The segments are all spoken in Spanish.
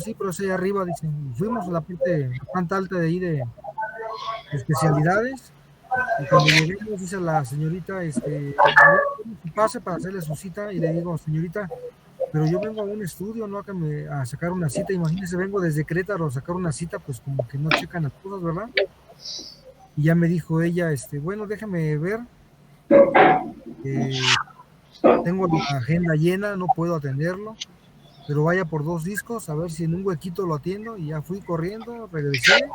sí, pero es allá arriba, dicen. Fuimos a la parte, la planta alta de ahí de especialidades. Y cuando llegamos, dice la señorita, a ver, ¿cómo se pase para hacerle su cita? Y le digo, señorita, pero yo vengo a un estudio, no a sacar una cita. Imagínese, vengo desde Querétaro a sacar una cita, pues como que no checan las cosas, ¿verdad? Y ya me dijo ella, bueno, déjame ver, eh, tengo la agenda llena, no puedo atenderlo, pero vaya por 2 discos, a ver si en un huequito lo atiendo. Y ya fui corriendo, regresé,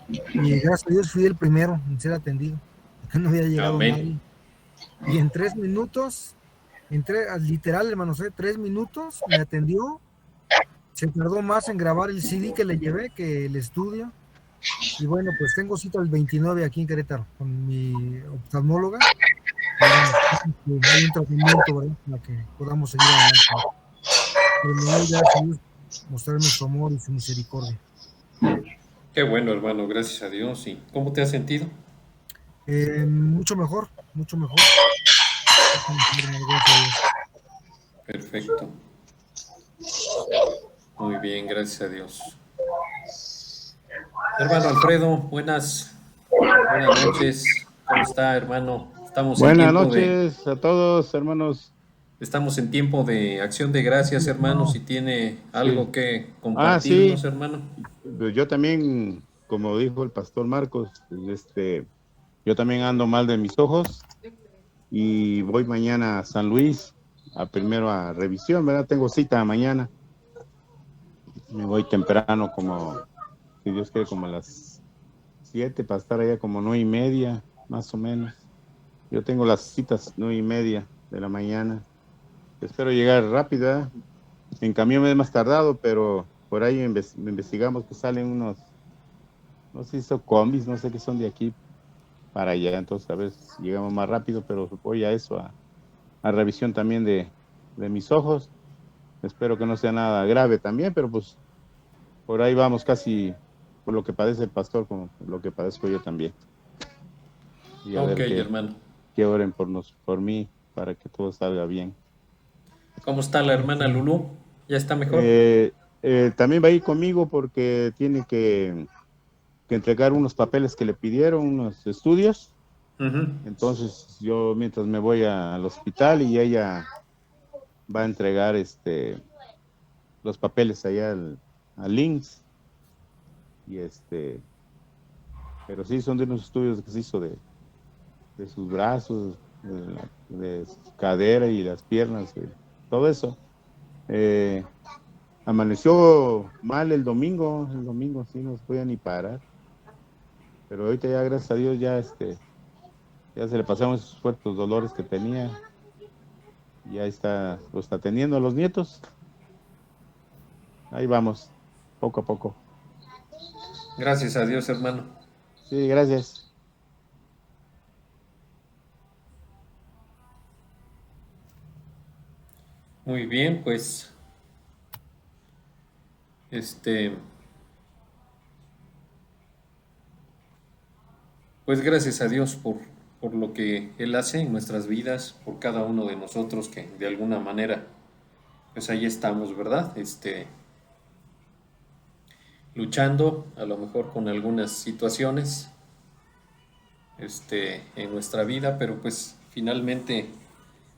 y gracias a Dios fui el primero en ser atendido, porque no había llegado Amén. nadie. Y en 3 minutos, literal, hermano, 3 minutos me atendió. Se tardó más en grabar el CD que le llevé que el estudio. Y bueno, pues tengo cita el 29 aquí en Querétaro con mi oftalmóloga. Y bueno, hay un tratamiento, ¿verdad? Para que podamos seguir adelante. Pero me doy gracias a Dios mostrarme su amor y su misericordia. Qué bueno, hermano, gracias a Dios. ¿Y cómo te has sentido? Mucho mejor, mucho mejor. Mucho mejor, gracias a Dios. Perfecto. Muy bien, gracias a Dios. Hermano Alfredo, buenas noches. ¿Cómo está, hermano? Buenas noches a todos, hermanos. Estamos en tiempo de acción de gracias, hermano. Si No, tiene Sí. algo que Sí, compartirnos, hermano. pues yo también, como dijo el pastor Marcos, yo también ando mal de mis ojos y voy mañana a San Luis, primero a revisión, ¿verdad? Tengo cita mañana. Me voy temprano, como, si Dios quiere, como a las 7 para estar allá como 9:30, más o menos. Yo tengo las citas 9:30 de la mañana. Espero llegar rápido, ¿verdad? En camión es más tardado, pero por ahí investigamos que salen unos, no sé si son combis, no sé qué son de aquí para allá, entonces a ver si llegamos más rápido, pero voy a eso, a revisión también de mis ojos. Espero que no sea nada grave también, pero pues por ahí vamos casi por lo que padece el pastor, como lo que padezco yo también. Y a Ok, ver hermano. que oren por mí para que todo salga bien. ¿Cómo está la hermana Lulú? ¿Ya está mejor? Eh, También va a ir conmigo porque tiene que entregar unos papeles que le pidieron, unos estudios. Ujú. Entonces yo mientras me voy al hospital y ella va a entregar los papeles allá al Links y pero sí son de unos estudios que se hizo de sus brazos, de su cadera y las piernas, todo eso. Eh, Amaneció mal el domingo sí no se podía ni parar, pero ahorita ya gracias a Dios ya se le pasaron esos fuertes dolores que tenía. Ya está, lo está teniendo a los nietos. Ahí vamos, poco a poco. Gracias a Dios, hermano. Sí, gracias. Muy bien, pues, este, pues gracias a Dios por lo que Él hace en nuestras vidas, por cada uno de nosotros que de alguna manera, pues ahí estamos, ¿verdad? Luchando a lo mejor con algunas situaciones, en nuestra vida, pero pues finalmente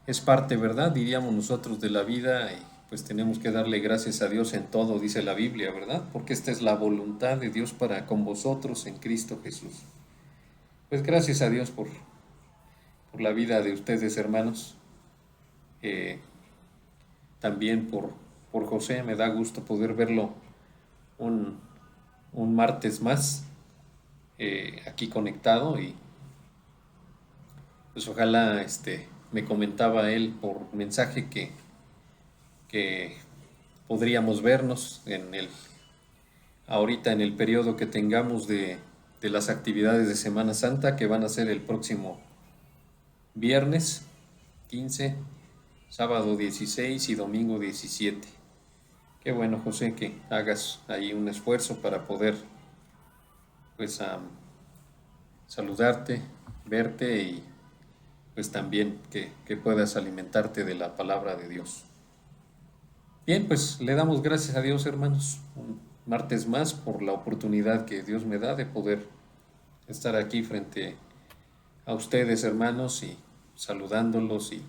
es parte, ¿verdad? Diríamos nosotros de la vida y pues tenemos que darle gracias a Dios en todo, dice la Biblia, ¿verdad? Porque esta es la voluntad de Dios para con vosotros en Cristo Jesús. Pues gracias a Dios por la vida de ustedes, hermanos. Eh, También por José, me da gusto poder verlo un, un martes más aquí conectado y pues ojalá me comentaba él por mensaje que podríamos vernos ahorita en el periodo que tengamos de las actividades de Semana Santa que van a ser el próximo viernes 15, sábado 16 y domingo 17. Qué bueno, José, que hagas ahí un esfuerzo para poder pues saludarte, verte y pues también que puedas alimentarte de la palabra de Dios. Bien, pues le damos gracias a Dios, hermanos, un martes más por la oportunidad que Dios me da de poder estar aquí frente a ustedes, hermanos, y saludándolos y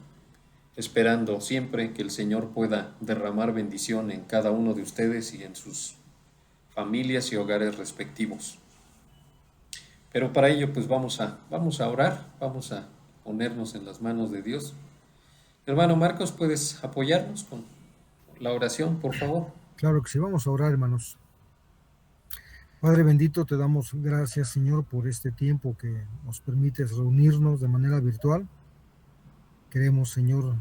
esperando siempre que el Señor pueda derramar bendición en cada uno de ustedes y en sus familias y hogares respectivos. Pero para ello, pues vamos a orar, vamos a ponernos en las manos de Dios. Hermano Marcos, ¿puedes apoyarnos con la oración, por favor? Claro que sí, vamos a orar, hermanos. Padre bendito, te damos gracias, Señor, por este tiempo que nos permites reunirnos de manera virtual. Queremos, Señor,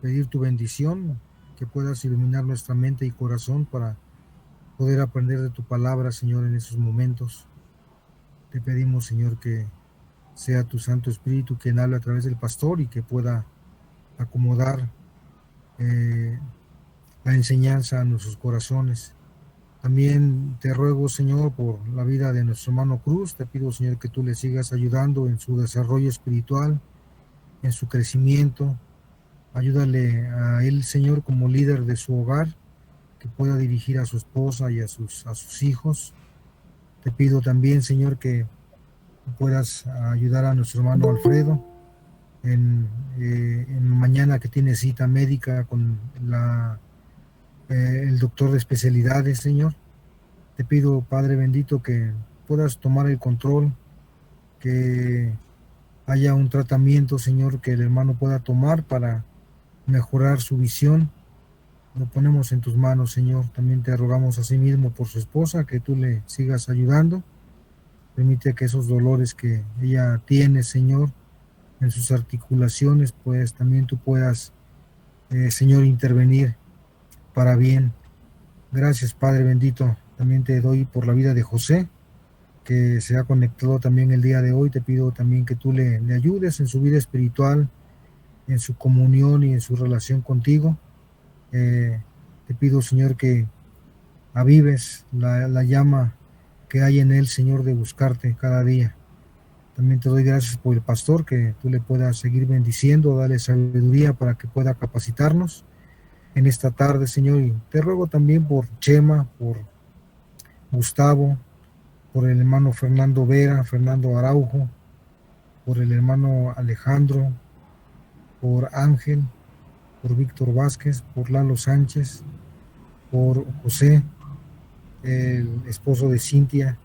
pedir tu bendición, que puedas iluminar nuestra mente y corazón para poder aprender de tu palabra, Señor, en esos momentos. Te pedimos, Señor, que sea tu Santo Espíritu quien hable a través del pastor y que pueda acomodar la enseñanza a nuestros corazones. También te ruego, Señor, por la vida de nuestro hermano Cruz. Te pido, Señor, que tú le sigas ayudando en su desarrollo espiritual, en su crecimiento. Ayúdale a él, Señor, como líder de su hogar, que pueda dirigir a su esposa y a sus hijos. Te pido también, Señor, que puedas ayudar a nuestro hermano Alfredo en mañana que tiene cita médica con el doctor de especialidades, Señor. Te pido, Padre bendito, que puedas tomar el control, que haya un tratamiento, Señor, que el hermano pueda tomar para mejorar su visión. Lo ponemos en tus manos, Señor. También te rogamos a sí mismo por su esposa, que tú le sigas ayudando. Permite que esos dolores que ella tiene, Señor, en sus articulaciones, pues también tú puedas, Señor, intervenir para bien. Gracias, Padre bendito. También te doy por la vida de José, que se ha conectado también el día de hoy. Te pido también que tú le ayudes en su vida espiritual, en su comunión y en su relación contigo. Te pido, Señor, que avives la llama que hay en él, Señor, de buscarte cada día. También te doy gracias por el pastor, que tú le puedas seguir bendiciendo, darle sabiduría para que pueda capacitarnos en esta tarde, Señor. Y te ruego también por Chema, por Gustavo, por el hermano Fernando Vera, Fernando Araujo, por el hermano Alejandro, por Ángel, por Víctor Vázquez, por Lalo Sánchez, por José, el esposo de Cintia.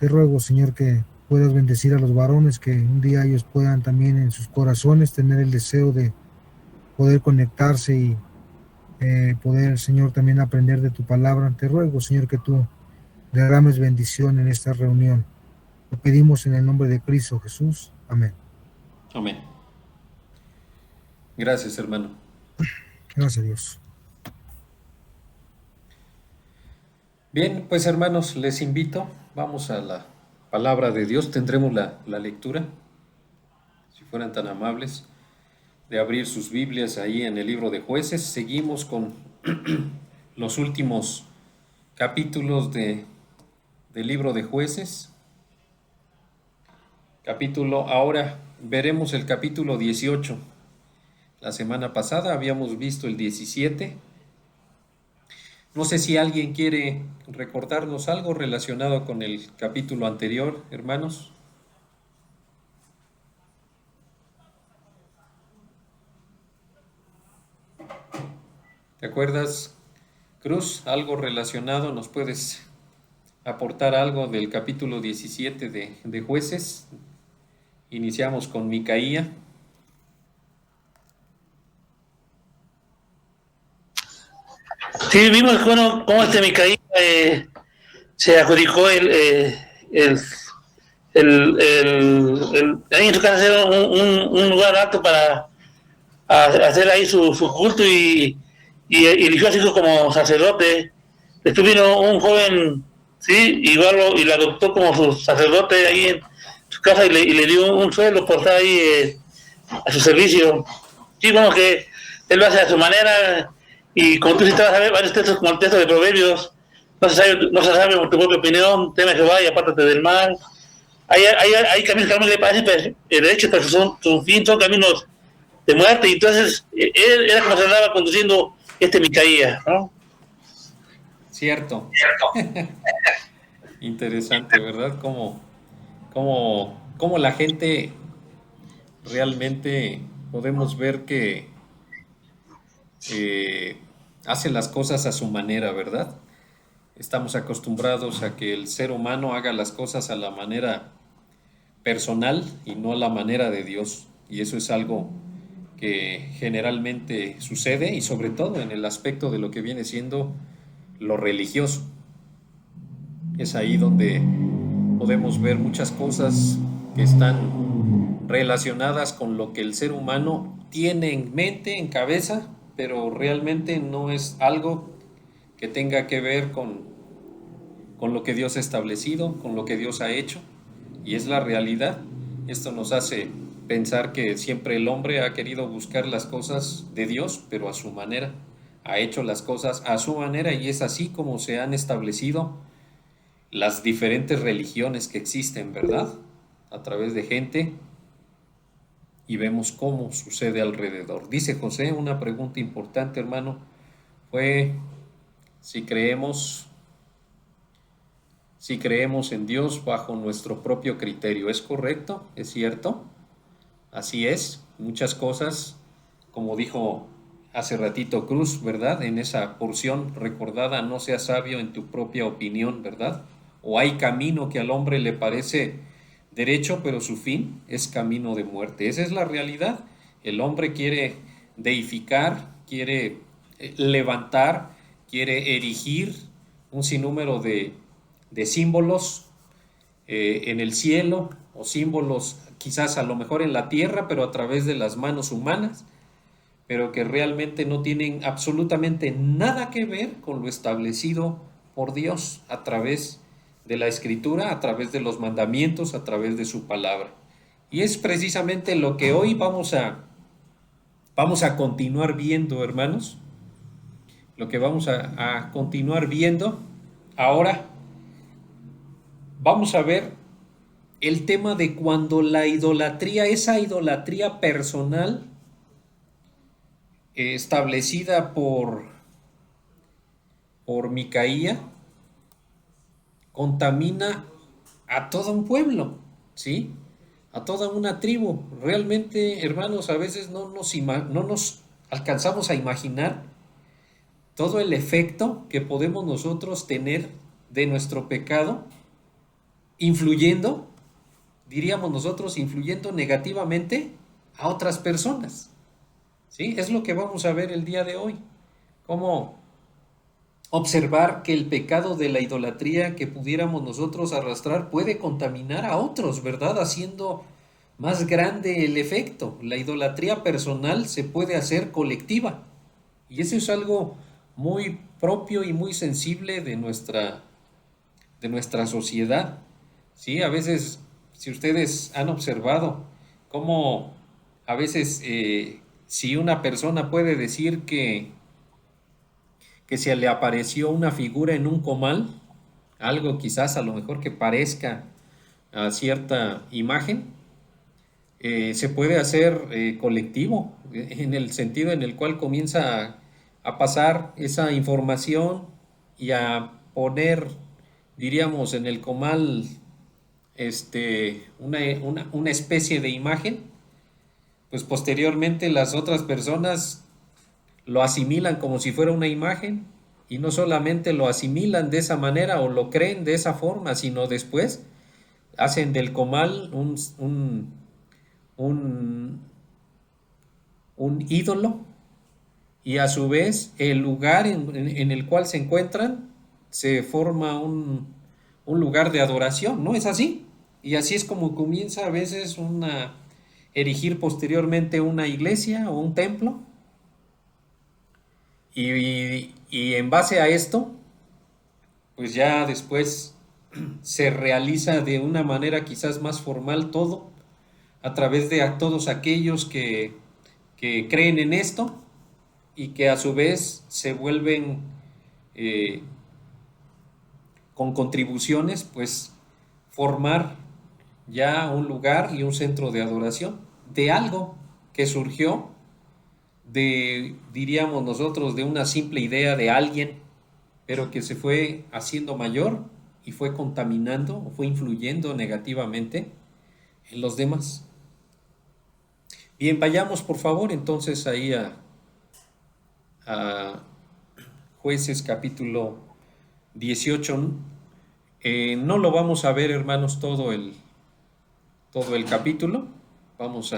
Te ruego, Señor, que puedas bendecir a los varones, que un día ellos puedan también en sus corazones tener el deseo de poder conectarse y poder, Señor, también aprender de tu palabra. Te ruego, Señor, que tú derrames bendición en esta reunión. Lo pedimos en el nombre de Cristo Jesús. Amén. Amén. Gracias, hermano. Gracias a Dios. Bien, pues hermanos, les invito, vamos a la palabra de Dios. Tendremos la lectura, si fueran tan amables, de abrir sus Biblias ahí en el libro de Jueces. Seguimos con los últimos capítulos del libro de Jueces. Ahora veremos el capítulo 18. La semana pasada habíamos visto el 17. No sé si alguien quiere recordarnos algo relacionado con el capítulo anterior, hermanos. ¿Te acuerdas, Cruz? ¿Algo relacionado? ¿Nos puedes aportar algo del capítulo 17 de Jueces? Iniciamos con Micaía. Sí, vimos cómo Micaía se adjudicó ahí en su casa hacer un lugar alto para hacer ahí su culto y eligió a su hijo como sacerdote. Después vino un joven, sí, igual y lo adoptó como su sacerdote ahí en su casa y le dio un sueldo por estar ahí a su servicio. Sí, como que él lo hace a su manera. Y como tú citabas a ver varios textos como el texto de Proverbios, no se sabe por tu propia opinión, teme a Jehová y apártate del mal. Hay caminos que a mí le parecen derechos, pero su fin son caminos de muerte. Y entonces él era como se andaba conduciendo Micaías, ¿no? Cierto. Interesante, ¿verdad? Cómo la gente realmente podemos ver que eh, hace las cosas a su manera, ¿verdad? Estamos acostumbrados a que el ser humano haga las cosas a la manera personal y no a la manera de Dios. Y eso es algo que generalmente sucede y sobre todo en el aspecto de lo que viene siendo lo religioso. Es ahí donde podemos ver muchas cosas que están relacionadas con lo que el ser humano tiene en mente, en cabeza, pero realmente no es algo que tenga que ver con lo que Dios ha establecido, con lo que Dios ha hecho, y es la realidad. Esto nos hace pensar que siempre el hombre ha querido buscar las cosas de Dios, pero a su manera, ha hecho las cosas a su manera, y es así como se han establecido las diferentes religiones que existen, ¿verdad? A través de gente, y vemos cómo sucede alrededor. Dice José, una pregunta importante, hermano, fue si creemos en Dios bajo nuestro propio criterio. ¿Es correcto? ¿Es cierto? Así es. Muchas cosas, como dijo hace ratito Cruz, ¿verdad? En esa porción recordada, no seas sabio en tu propia opinión, ¿verdad? O hay camino que al hombre le parece derecho, pero su fin es camino de muerte. Esa es la realidad. El hombre quiere deificar, quiere levantar, quiere erigir un sinnúmero de símbolos en el cielo, o símbolos quizás a lo mejor en la tierra, pero a través de las manos humanas, pero que realmente no tienen absolutamente nada que ver con lo establecido por Dios a través de la Escritura, a través de los mandamientos, a través de su palabra. Y es precisamente lo que hoy vamos a continuar viendo, hermanos, lo que vamos a continuar viendo. Ahora vamos a ver el tema de cuando la idolatría, esa idolatría personal establecida por Micaía, contamina a todo un pueblo, ¿sí? A toda una tribu. Realmente, hermanos, a veces no nos alcanzamos a imaginar todo el efecto que podemos nosotros tener de nuestro pecado, influyendo, diríamos nosotros, influyendo negativamente a otras personas. ¿Sí? Es lo que vamos a ver el día de hoy. Cómo observar que el pecado de la idolatría que pudiéramos nosotros arrastrar puede contaminar a otros, ¿verdad? Haciendo más grande el efecto. La idolatría personal se puede hacer colectiva. Y eso es algo muy propio y muy sensible de nuestra sociedad. ¿Sí? A veces, si ustedes han observado cómo a veces si una persona puede decir que se le apareció una figura en un comal, algo quizás a lo mejor que parezca a cierta imagen, se puede hacer colectivo, en el sentido en el cual comienza a pasar esa información y a poner, diríamos, en el comal una especie de imagen. Pues posteriormente las otras personas lo asimilan como si fuera una imagen, y no solamente lo asimilan de esa manera o lo creen de esa forma, sino después hacen del comal un ídolo, y a su vez el lugar en el cual se encuentran se forma un lugar de adoración, ¿no es así? Y así es como comienza a veces erigir posteriormente una iglesia o un templo, y en base a esto, pues ya después se realiza de una manera quizás más formal todo, a través de todos aquellos que creen en esto, y que a su vez se vuelven con contribuciones, pues formar ya un lugar y un centro de adoración de algo que surgió diríamos nosotros, de una simple idea de alguien, pero que se fue haciendo mayor y fue contaminando o fue influyendo negativamente en los demás. Bien, vayamos por favor entonces ahí a Jueces capítulo 18. No lo vamos a ver, hermanos, todo el capítulo. Vamos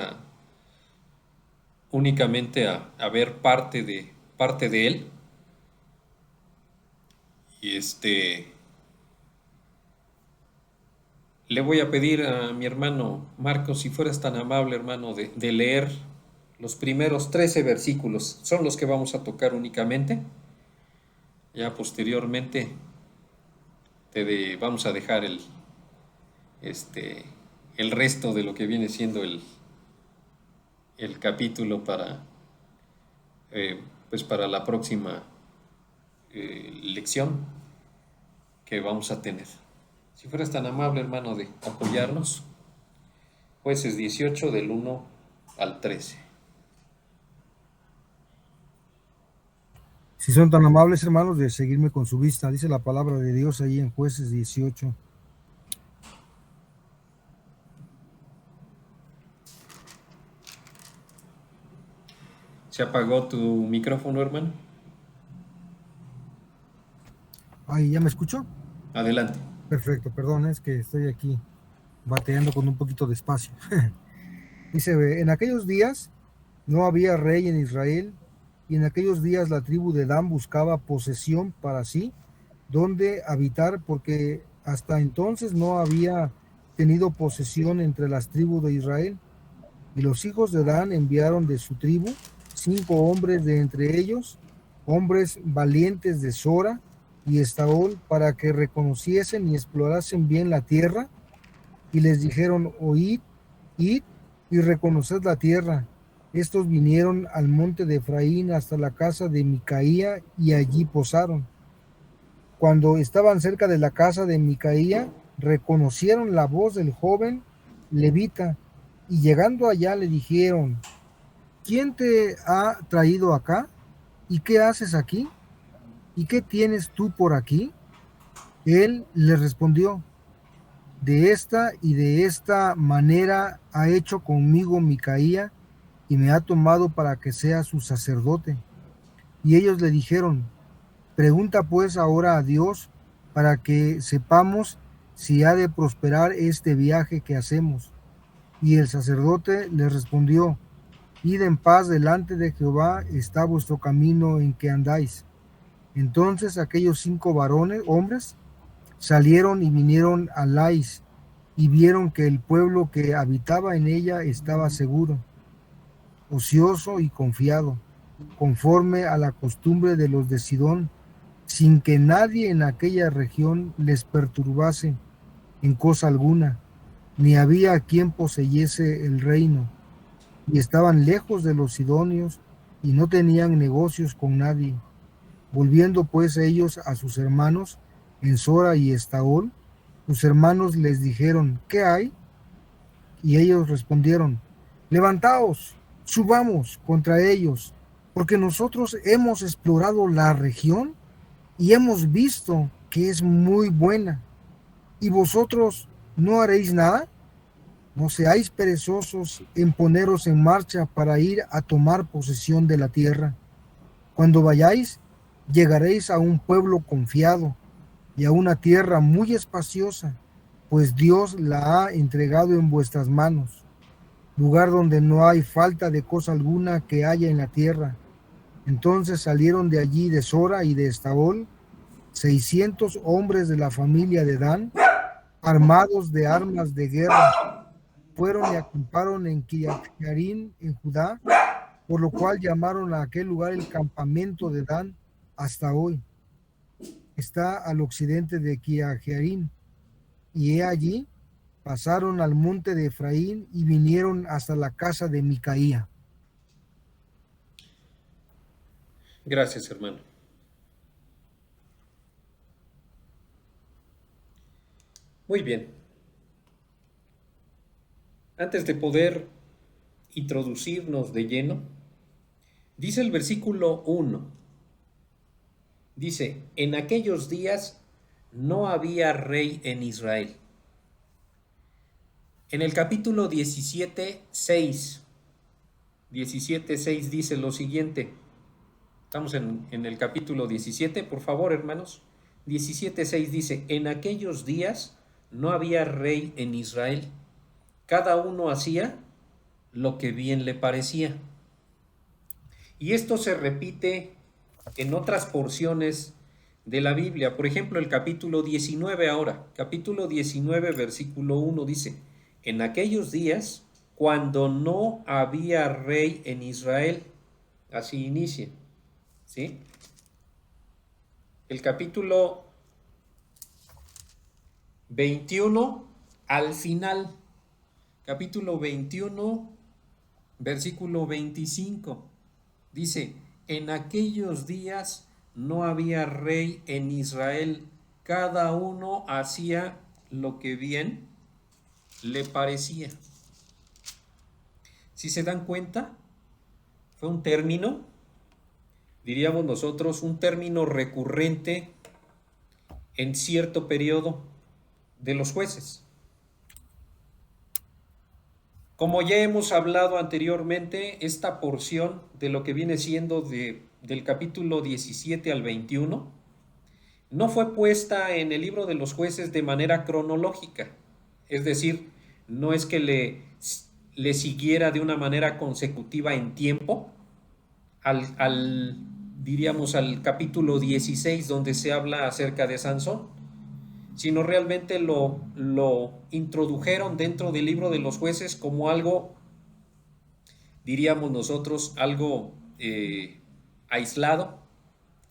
únicamente a ver parte de él. Y le voy a pedir a mi hermano Marcos, si fueras tan amable, hermano, de leer los primeros 13 versículos. Son los que vamos a tocar únicamente. Ya posteriormente vamos a dejar el resto de lo que viene siendo el capítulo pues para la próxima lección que vamos a tener. Si fueras tan amable, hermano, de apoyarnos. Jueces 18 del 1 al 13. Si son tan amables, hermanos, de seguirme con su vista, dice la palabra de Dios ahí en Jueces 18. ¿Se apagó tu micrófono, hermano? Ay, ¿ya me escucho? Adelante. Perfecto, perdón, es que estoy aquí bateando con un poquito de espacio. Dice, en aquellos días no había rey en Israel, y en aquellos días la tribu de Dan buscaba posesión para sí, donde habitar, porque hasta entonces no había tenido posesión entre las tribus de Israel. Y los hijos de Dan enviaron de su tribu 5 hombres de entre ellos, hombres valientes de Sora y Estaol, para que reconociesen y explorasen bien la tierra, y les dijeron: oíd, id y reconoced la tierra. Estos vinieron al monte de Efraín hasta la casa de Micaía y allí posaron. Cuando estaban cerca de la casa de Micaía, reconocieron la voz del joven levita, y llegando allá le dijeron: ¿quién te ha traído acá? ¿Y qué haces aquí? ¿Y qué tienes tú por aquí? Él les respondió: de esta y de esta manera ha hecho conmigo Micaía, y me ha tomado para que sea su sacerdote. Y ellos le dijeron: pregunta pues ahora a Dios, para que sepamos si ha de prosperar este viaje que hacemos. Y el sacerdote les respondió: id en paz, delante de Jehová está vuestro camino en que andáis. Entonces aquellos 5 hombres salieron y vinieron a Lais, y vieron que el pueblo que habitaba en ella estaba seguro, ocioso y confiado, conforme a la costumbre de los de Sidón, sin que nadie en aquella región les perturbase en cosa alguna, ni había quien poseyese el reino, y estaban lejos de los sidonios, y no tenían negocios con nadie. Volviendo pues ellos a sus hermanos en Sora y Estaol, sus hermanos les dijeron: ¿qué hay? Y ellos respondieron: levantaos, subamos contra ellos, porque nosotros hemos explorado la región y hemos visto que es muy buena. ¿Y vosotros no haréis nada? No seáis perezosos en poneros en marcha para ir a tomar posesión de la tierra. Cuando vayáis, llegaréis a un pueblo confiado y a una tierra muy espaciosa, pues Dios la ha entregado en vuestras manos, lugar donde no hay falta de cosa alguna que haya en la tierra. Entonces salieron de allí, de Sora y de Estaol, 600 hombres de la familia de Dan, armados de armas de guerra. Fueron y acamparon en Kiriat Jearim, en Judá, por lo cual llamaron a aquel lugar el campamento de Dan hasta hoy. Está al occidente de Kiriat Jearim. Y he allí pasaron al monte de Efraín y vinieron hasta la casa de Micaía. Gracias, hermano. Muy bien. Antes de poder introducirnos de lleno, Dice el versículo 1, dice, en aquellos días no había rey en Israel. En el capítulo 17:6 dice lo siguiente. Estamos en el capítulo 17, por favor, hermanos. 17:6 dice, en aquellos días no había rey en Israel. Cada uno hacía lo que bien le parecía. Y esto se repite en otras porciones de la Biblia. Por ejemplo, el capítulo 19 ahora. Capítulo 19, versículo 1 dice, en aquellos días, cuando no había rey en Israel. Así inicia. ¿Sí? El capítulo 21 al final. Capítulo 21, versículo 25. Dice, en aquellos días no había rey en Israel. Cada uno hacía lo que bien le parecía. Si se dan cuenta, fue un término, diríamos nosotros, un término recurrente en cierto periodo de los jueces. Como ya hemos hablado anteriormente, esta porción de lo que viene siendo del capítulo 17 al 21 no fue puesta en el libro de los jueces de manera cronológica. Es decir, no es que le siguiera de una manera consecutiva en tiempo diríamos al capítulo 16 donde se habla acerca de Sansón, sino realmente lo introdujeron dentro del libro de los jueces como algo, diríamos nosotros, algo aislado,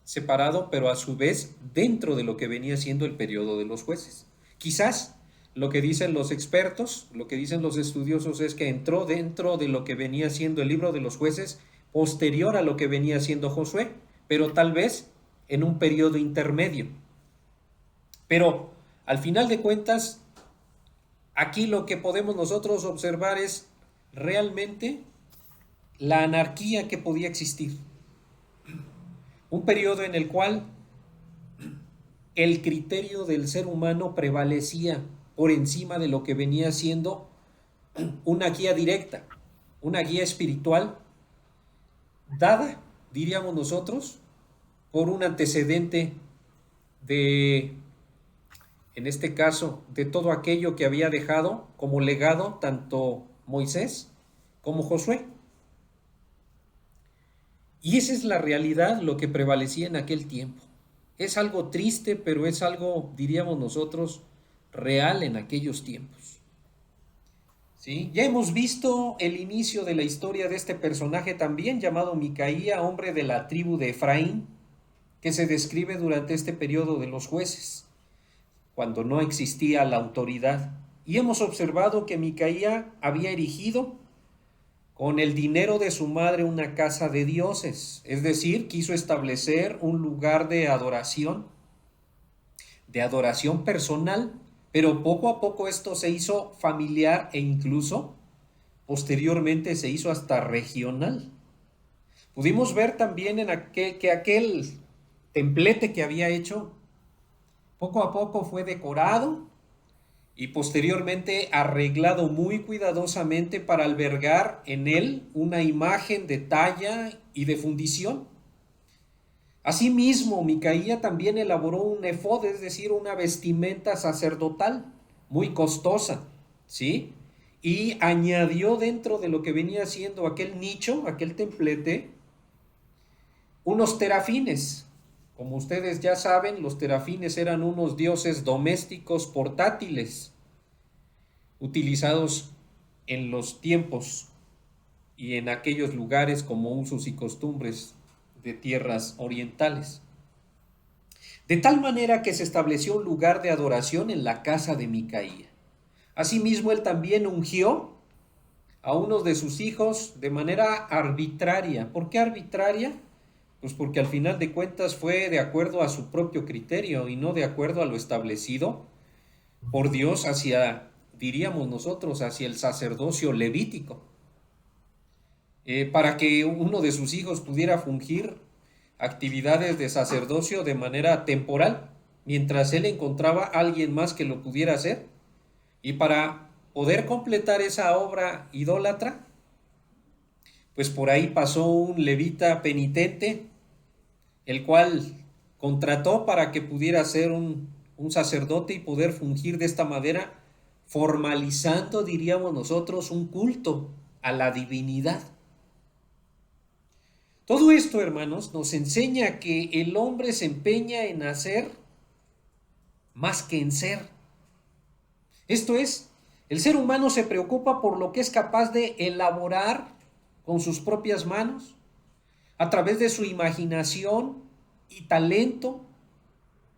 separado, pero a su vez dentro de lo que venía siendo el periodo de los jueces. Quizás lo que dicen los expertos, lo que dicen los estudiosos es que entró dentro de lo que venía siendo el libro de los jueces posterior a lo que venía siendo Josué, pero tal vez en un periodo intermedio. Pero al final de cuentas, aquí lo que podemos nosotros observar es realmente la anarquía que podía existir. Un periodo en el cual el criterio del ser humano prevalecía por encima de lo que venía siendo una guía directa, una guía espiritual dada, diríamos nosotros, por un antecedente de, en este caso, de todo aquello que había dejado como legado tanto Moisés como Josué. Y esa es la realidad, lo que prevalecía en aquel tiempo. Es algo triste, pero es algo, diríamos nosotros, real en aquellos tiempos. ¿Sí? Ya hemos visto el inicio de la historia de este personaje también llamado Micaía, hombre de la tribu de Efraín, que se describe durante este periodo de los jueces, cuando no existía la autoridad. Y hemos observado que Micaía había erigido con el dinero de su madre una casa de dioses, es decir, quiso establecer un lugar de adoración personal, pero poco a poco esto se hizo familiar e incluso posteriormente se hizo hasta regional. Pudimos ver también que aquel templete que había hecho poco a poco fue decorado y posteriormente arreglado muy cuidadosamente para albergar en él una imagen de talla y de fundición. Asimismo, Micaía también elaboró un efod, es decir, una vestimenta sacerdotal muy costosa, ¿sí? Y añadió dentro de lo que venía siendo aquel nicho, aquel templete, unos terafines. Como ustedes ya saben, los terafines eran unos dioses domésticos portátiles, utilizados en los tiempos y en aquellos lugares como usos y costumbres de tierras orientales. De tal manera que se estableció un lugar de adoración en la casa de Micaía. Asimismo, él también ungió a uno de sus hijos de manera arbitraria. ¿Por qué arbitraria? Pues porque al final de cuentas fue de acuerdo a su propio criterio y no de acuerdo a lo establecido por Dios hacia, diríamos nosotros, hacia el sacerdocio levítico. para que uno de sus hijos pudiera fungir actividades de sacerdocio de manera temporal, mientras él encontraba a alguien más que lo pudiera hacer. Y para poder completar esa obra idólatra, pues por ahí pasó un levita penitente, el cual contrató para que pudiera ser un sacerdote y poder fungir de esta manera, formalizando, diríamos nosotros, un culto a la divinidad. Todo esto, hermanos, nos enseña que el hombre se empeña en hacer más que en ser. Esto es, el ser humano se preocupa por lo que es capaz de elaborar con sus propias manos, a través de su imaginación y talento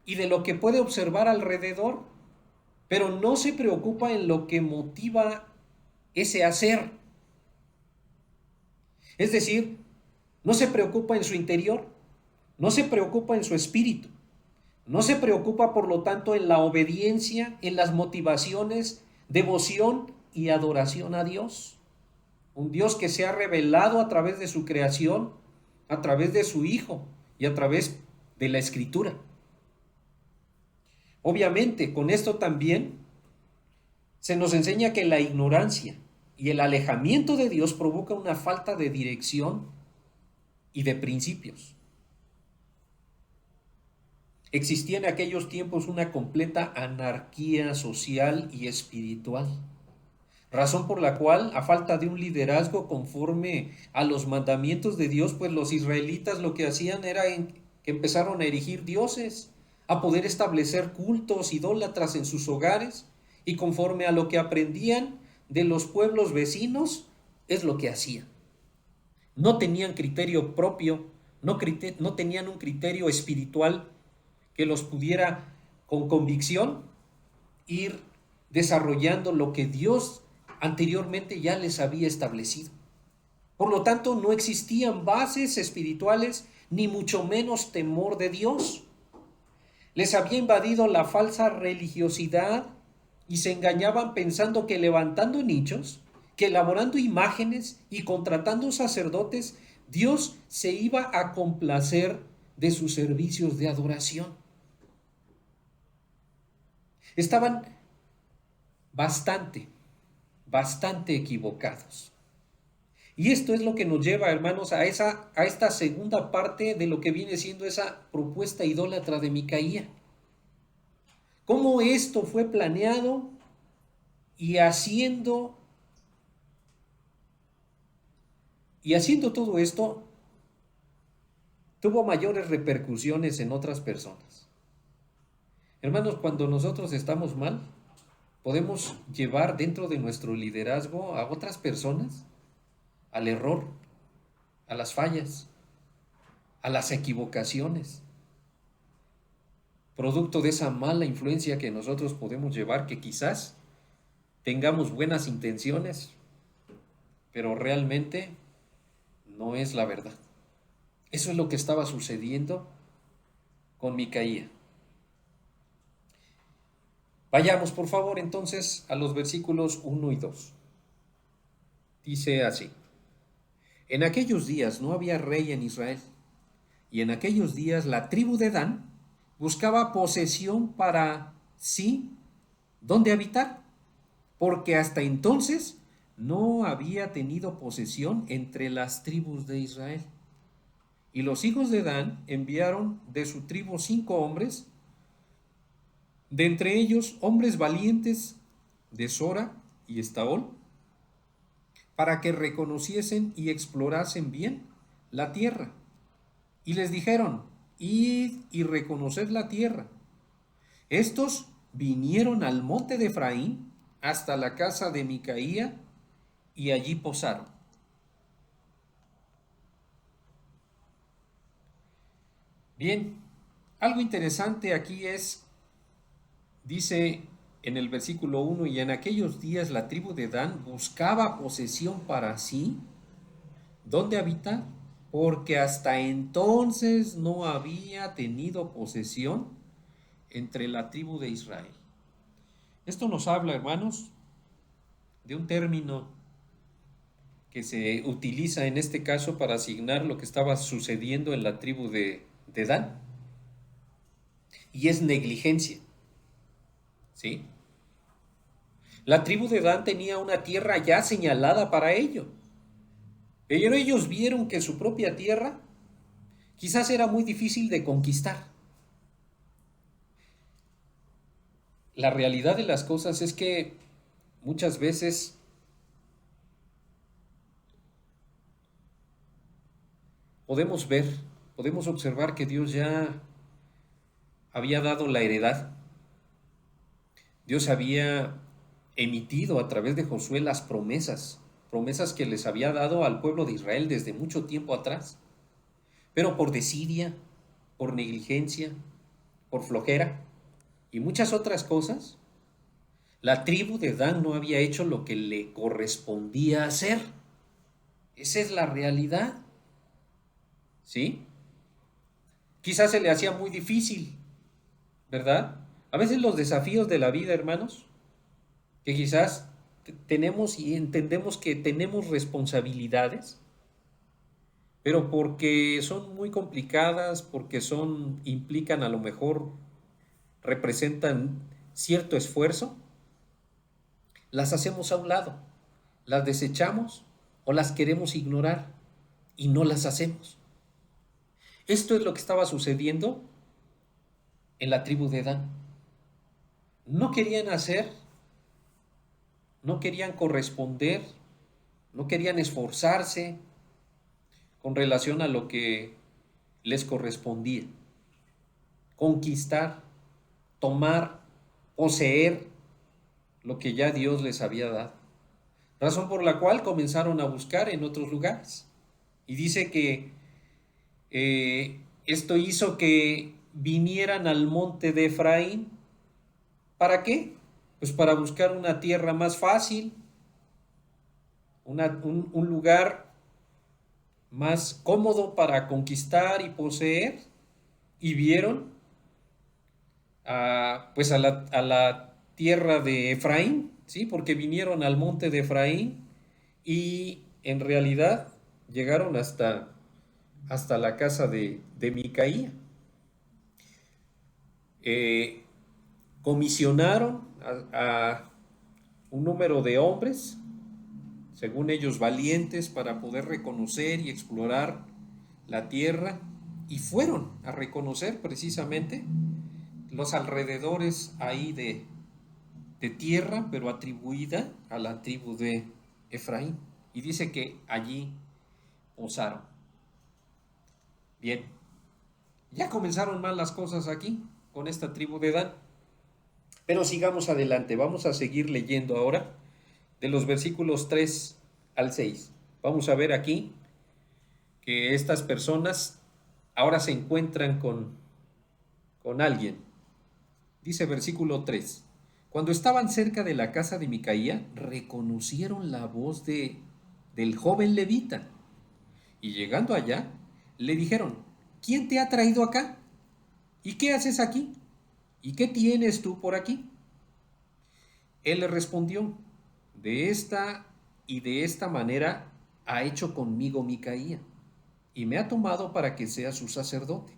y de lo que puede observar alrededor, pero no se preocupa en lo que motiva ese hacer. Es decir, no se preocupa en su interior, no se preocupa en su espíritu, no se preocupa, por lo tanto, en la obediencia, en las motivaciones, devoción y adoración a Dios. Un Dios que se ha revelado a través de su creación, a través de su Hijo y a través de la Escritura. Obviamente, con esto también se nos enseña que la ignorancia y el alejamiento de Dios provoca una falta de dirección y de principios. Existía en aquellos tiempos una completa anarquía social y espiritual, razón por la cual, a falta de un liderazgo conforme a los mandamientos de Dios, pues los israelitas lo que hacían era que empezaron a erigir dioses, a poder establecer cultos idólatras en sus hogares, y conforme a lo que aprendían de los pueblos vecinos, es lo que hacían. No tenían criterio propio, no tenían un criterio espiritual que los pudiera con convicción ir desarrollando lo que Dios anteriormente ya les había establecido. Por lo tanto, no existían bases espirituales, ni mucho menos temor de Dios. Les había invadido la falsa religiosidad y se engañaban pensando que levantando nichos, que elaborando imágenes y contratando sacerdotes, Dios se iba a complacer de sus servicios de adoración. Estaban bastante equivocados. Y esto es lo que nos lleva, hermanos, a esta segunda parte de lo que viene siendo esa propuesta idólatra de Micaía. Cómo esto fue planeado y haciendo todo esto, tuvo mayores repercusiones en otras personas. Hermanos, cuando nosotros estamos mal, podemos llevar dentro de nuestro liderazgo a otras personas al error, a las fallas, a las equivocaciones, producto de esa mala influencia que nosotros podemos llevar, que quizás tengamos buenas intenciones, pero realmente no es la verdad. Eso es lo que estaba sucediendo con Micaía. Vayamos, por favor, entonces a los versículos 1 y 2. Dice así: En aquellos días no había rey en Israel, y en aquellos días la tribu de Dan buscaba posesión para sí donde habitar, porque hasta entonces no había tenido posesión entre las tribus de Israel. Y los hijos de Dan enviaron de su tribu 5 hombres, de entre ellos hombres valientes de Sora y Estaol, para que reconociesen y explorasen bien la tierra. Y les dijeron: id y reconoced la tierra. Estos vinieron al monte de Efraín hasta la casa de Micaía y allí posaron. Bien, algo interesante aquí es, dice en el versículo 1, y en aquellos días la tribu de Dan buscaba posesión para sí ¿dónde habitar? Porque hasta entonces no había tenido posesión entre la tribu de Israel. Esto nos habla, hermanos, de un término que se utiliza en este caso para asignar lo que estaba sucediendo en la tribu de Dan. Y es negligencia, ¿sí? La tribu de Dan tenía una tierra ya señalada para ello, pero ellos vieron que su propia tierra quizás era muy difícil de conquistar. La realidad de las cosas es que muchas veces podemos observar que Dios ya había dado la heredad. Dios había emitido a través de Josué las promesas que les había dado al pueblo de Israel desde mucho tiempo atrás. Pero por desidia, por negligencia, por flojera y muchas otras cosas, la tribu de Dan no había hecho lo que le correspondía hacer. Esa es la realidad, ¿sí? Quizás se le hacía muy difícil, ¿verdad? A veces los desafíos de la vida, hermanos, que quizás tenemos y entendemos que tenemos responsabilidades, pero porque son muy complicadas, porque implican a lo mejor, representan cierto esfuerzo, las hacemos a un lado, las desechamos o las queremos ignorar y no las hacemos. Esto es lo que estaba sucediendo en la tribu de Dan. No querían hacer, no querían corresponder, no querían esforzarse con relación a lo que les correspondía. Conquistar, tomar, poseer lo que ya Dios les había dado. Razón por la cual comenzaron a buscar en otros lugares. Y dice que esto hizo que vinieran al monte de Efraín. ¿Para qué? Pues para buscar una tierra más fácil, un lugar más cómodo para conquistar y poseer, y vieron pues a la tierra de Efraín, ¿sí? Porque vinieron al monte de Efraín y en realidad llegaron hasta la casa de Micaía. Comisionaron a un número de hombres, según ellos valientes, para poder reconocer y explorar la tierra, y fueron a reconocer precisamente los alrededores ahí de tierra, pero atribuida a la tribu de Efraín. Y dice que allí posaron. Bien, ya comenzaron mal las cosas aquí con esta tribu de Dan. Pero sigamos adelante, vamos a seguir leyendo ahora de los versículos 3 al 6. Vamos a ver aquí que estas personas ahora se encuentran con alguien. Dice versículo 3: Cuando estaban cerca de la casa de Micaía, reconocieron la voz del joven levita, y llegando allá, le dijeron: ¿Quién te ha traído acá? ¿Y qué haces aquí? ¿Y qué tienes tú por aquí? Él le respondió: de esta y de esta manera ha hecho conmigo Micaía, y me ha tomado para que sea su sacerdote.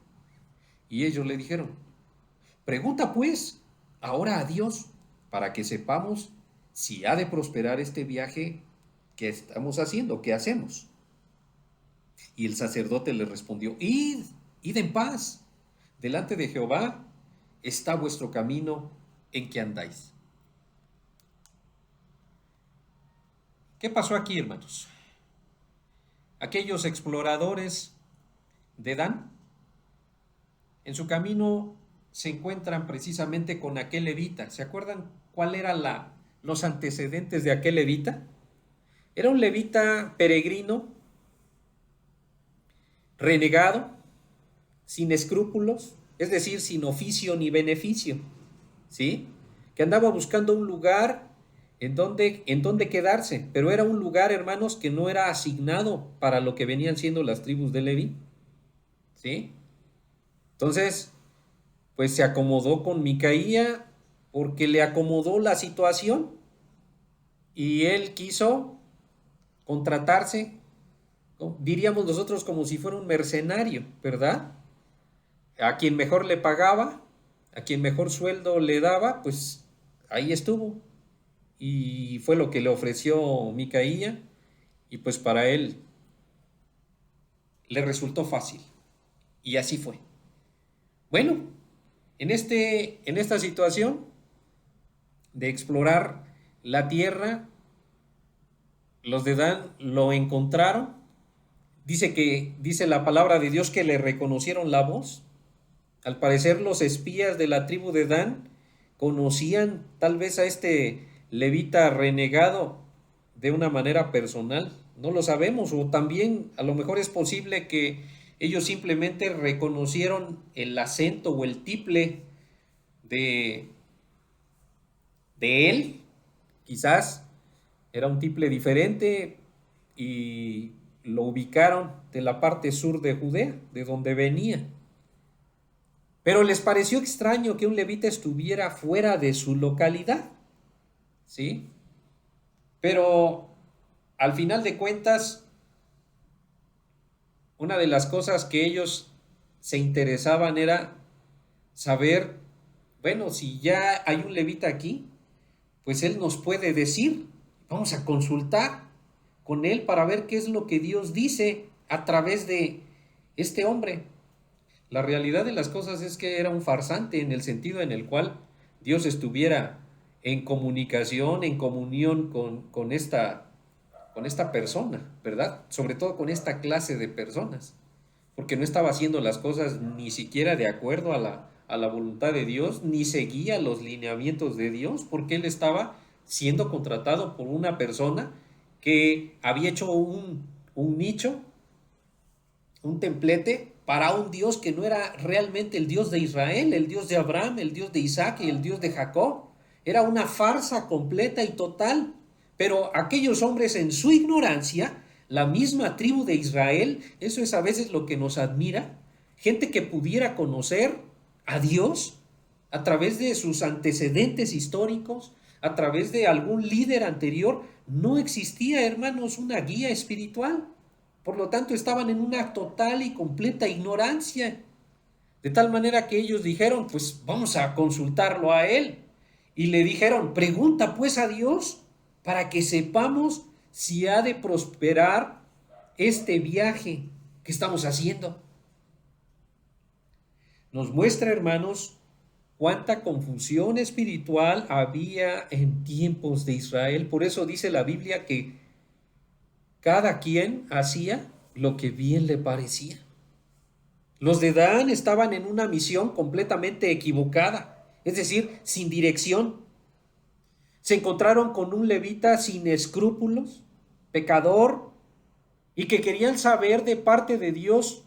Y ellos le dijeron: pregunta pues ahora a Dios, para que sepamos si ha de prosperar este viaje que estamos haciendo, ¿qué hacemos? Y el sacerdote le respondió: id en paz, delante de Jehová está vuestro camino en que andáis. ¿Qué pasó aquí, hermanos? Aquellos exploradores de Dan, en su camino se encuentran precisamente con aquel levita. ¿Se acuerdan cuál eran los antecedentes de aquel levita? Era un levita peregrino, renegado, sin escrúpulos, es decir, sin oficio ni beneficio, ¿sí? Que andaba buscando un lugar en donde quedarse, pero era un lugar, hermanos, que no era asignado para lo que venían siendo las tribus de Leví, ¿sí? Entonces, pues se acomodó con Micaía porque le acomodó la situación, y él quiso contratarse, diríamos nosotros como si fuera un mercenario, ¿verdad? A quien mejor le pagaba, a quien mejor sueldo le daba, pues ahí estuvo. Y fue lo que le ofreció Micaía, y pues para él le resultó fácil. Y así fue. Bueno, en esta situación de explorar la tierra, los de Dan lo encontraron. Dice la palabra de Dios que le reconocieron la voz. Al parecer los espías de la tribu de Dan conocían tal vez a este levita renegado de una manera personal. No lo sabemos, o también a lo mejor es posible que ellos simplemente reconocieron el acento o el tiple de, de él. Quizás era un tiple diferente y lo ubicaron de la parte sur de Judea, de donde venía. Pero les pareció extraño que un levita estuviera fuera de su localidad, ¿sí? Pero al final de cuentas, una de las cosas que ellos se interesaban era saber, bueno, si ya hay un levita aquí, pues él nos puede decir, vamos a consultar con él para ver qué es lo que Dios dice a través de este hombre. La realidad de las cosas es que era un farsante en el sentido en el cual Dios estuviera en comunicación, en comunión con esta persona, ¿verdad? Sobre todo con esta clase de personas, porque no estaba haciendo las cosas ni siquiera de acuerdo a la voluntad de Dios, ni seguía los lineamientos de Dios, porque él estaba siendo contratado por una persona que había hecho un nicho, un templete para un Dios que no era realmente el Dios de Israel, el Dios de Abraham, el Dios de Isaac y el Dios de Jacob. Era una farsa completa y total. Pero aquellos hombres en su ignorancia, la misma tribu de Israel, eso es a veces lo que nos admira, gente que pudiera conocer a Dios a través de sus antecedentes históricos, a través de algún líder anterior. No existía, hermanos, una guía espiritual. Por lo tanto, estaban en una total y completa ignorancia. De tal manera que ellos dijeron, pues vamos a consultarlo a él. Y le dijeron, pregunta pues a Dios para que sepamos si ha de prosperar este viaje que estamos haciendo. Nos muestra, hermanos, cuánta confusión espiritual había en tiempos de Israel. Por eso dice la Biblia que cada quien hacía lo que bien le parecía. Los de Dan estaban en una misión completamente equivocada, es decir, sin dirección. Se encontraron con un levita sin escrúpulos, pecador, y que querían saber de parte de Dios,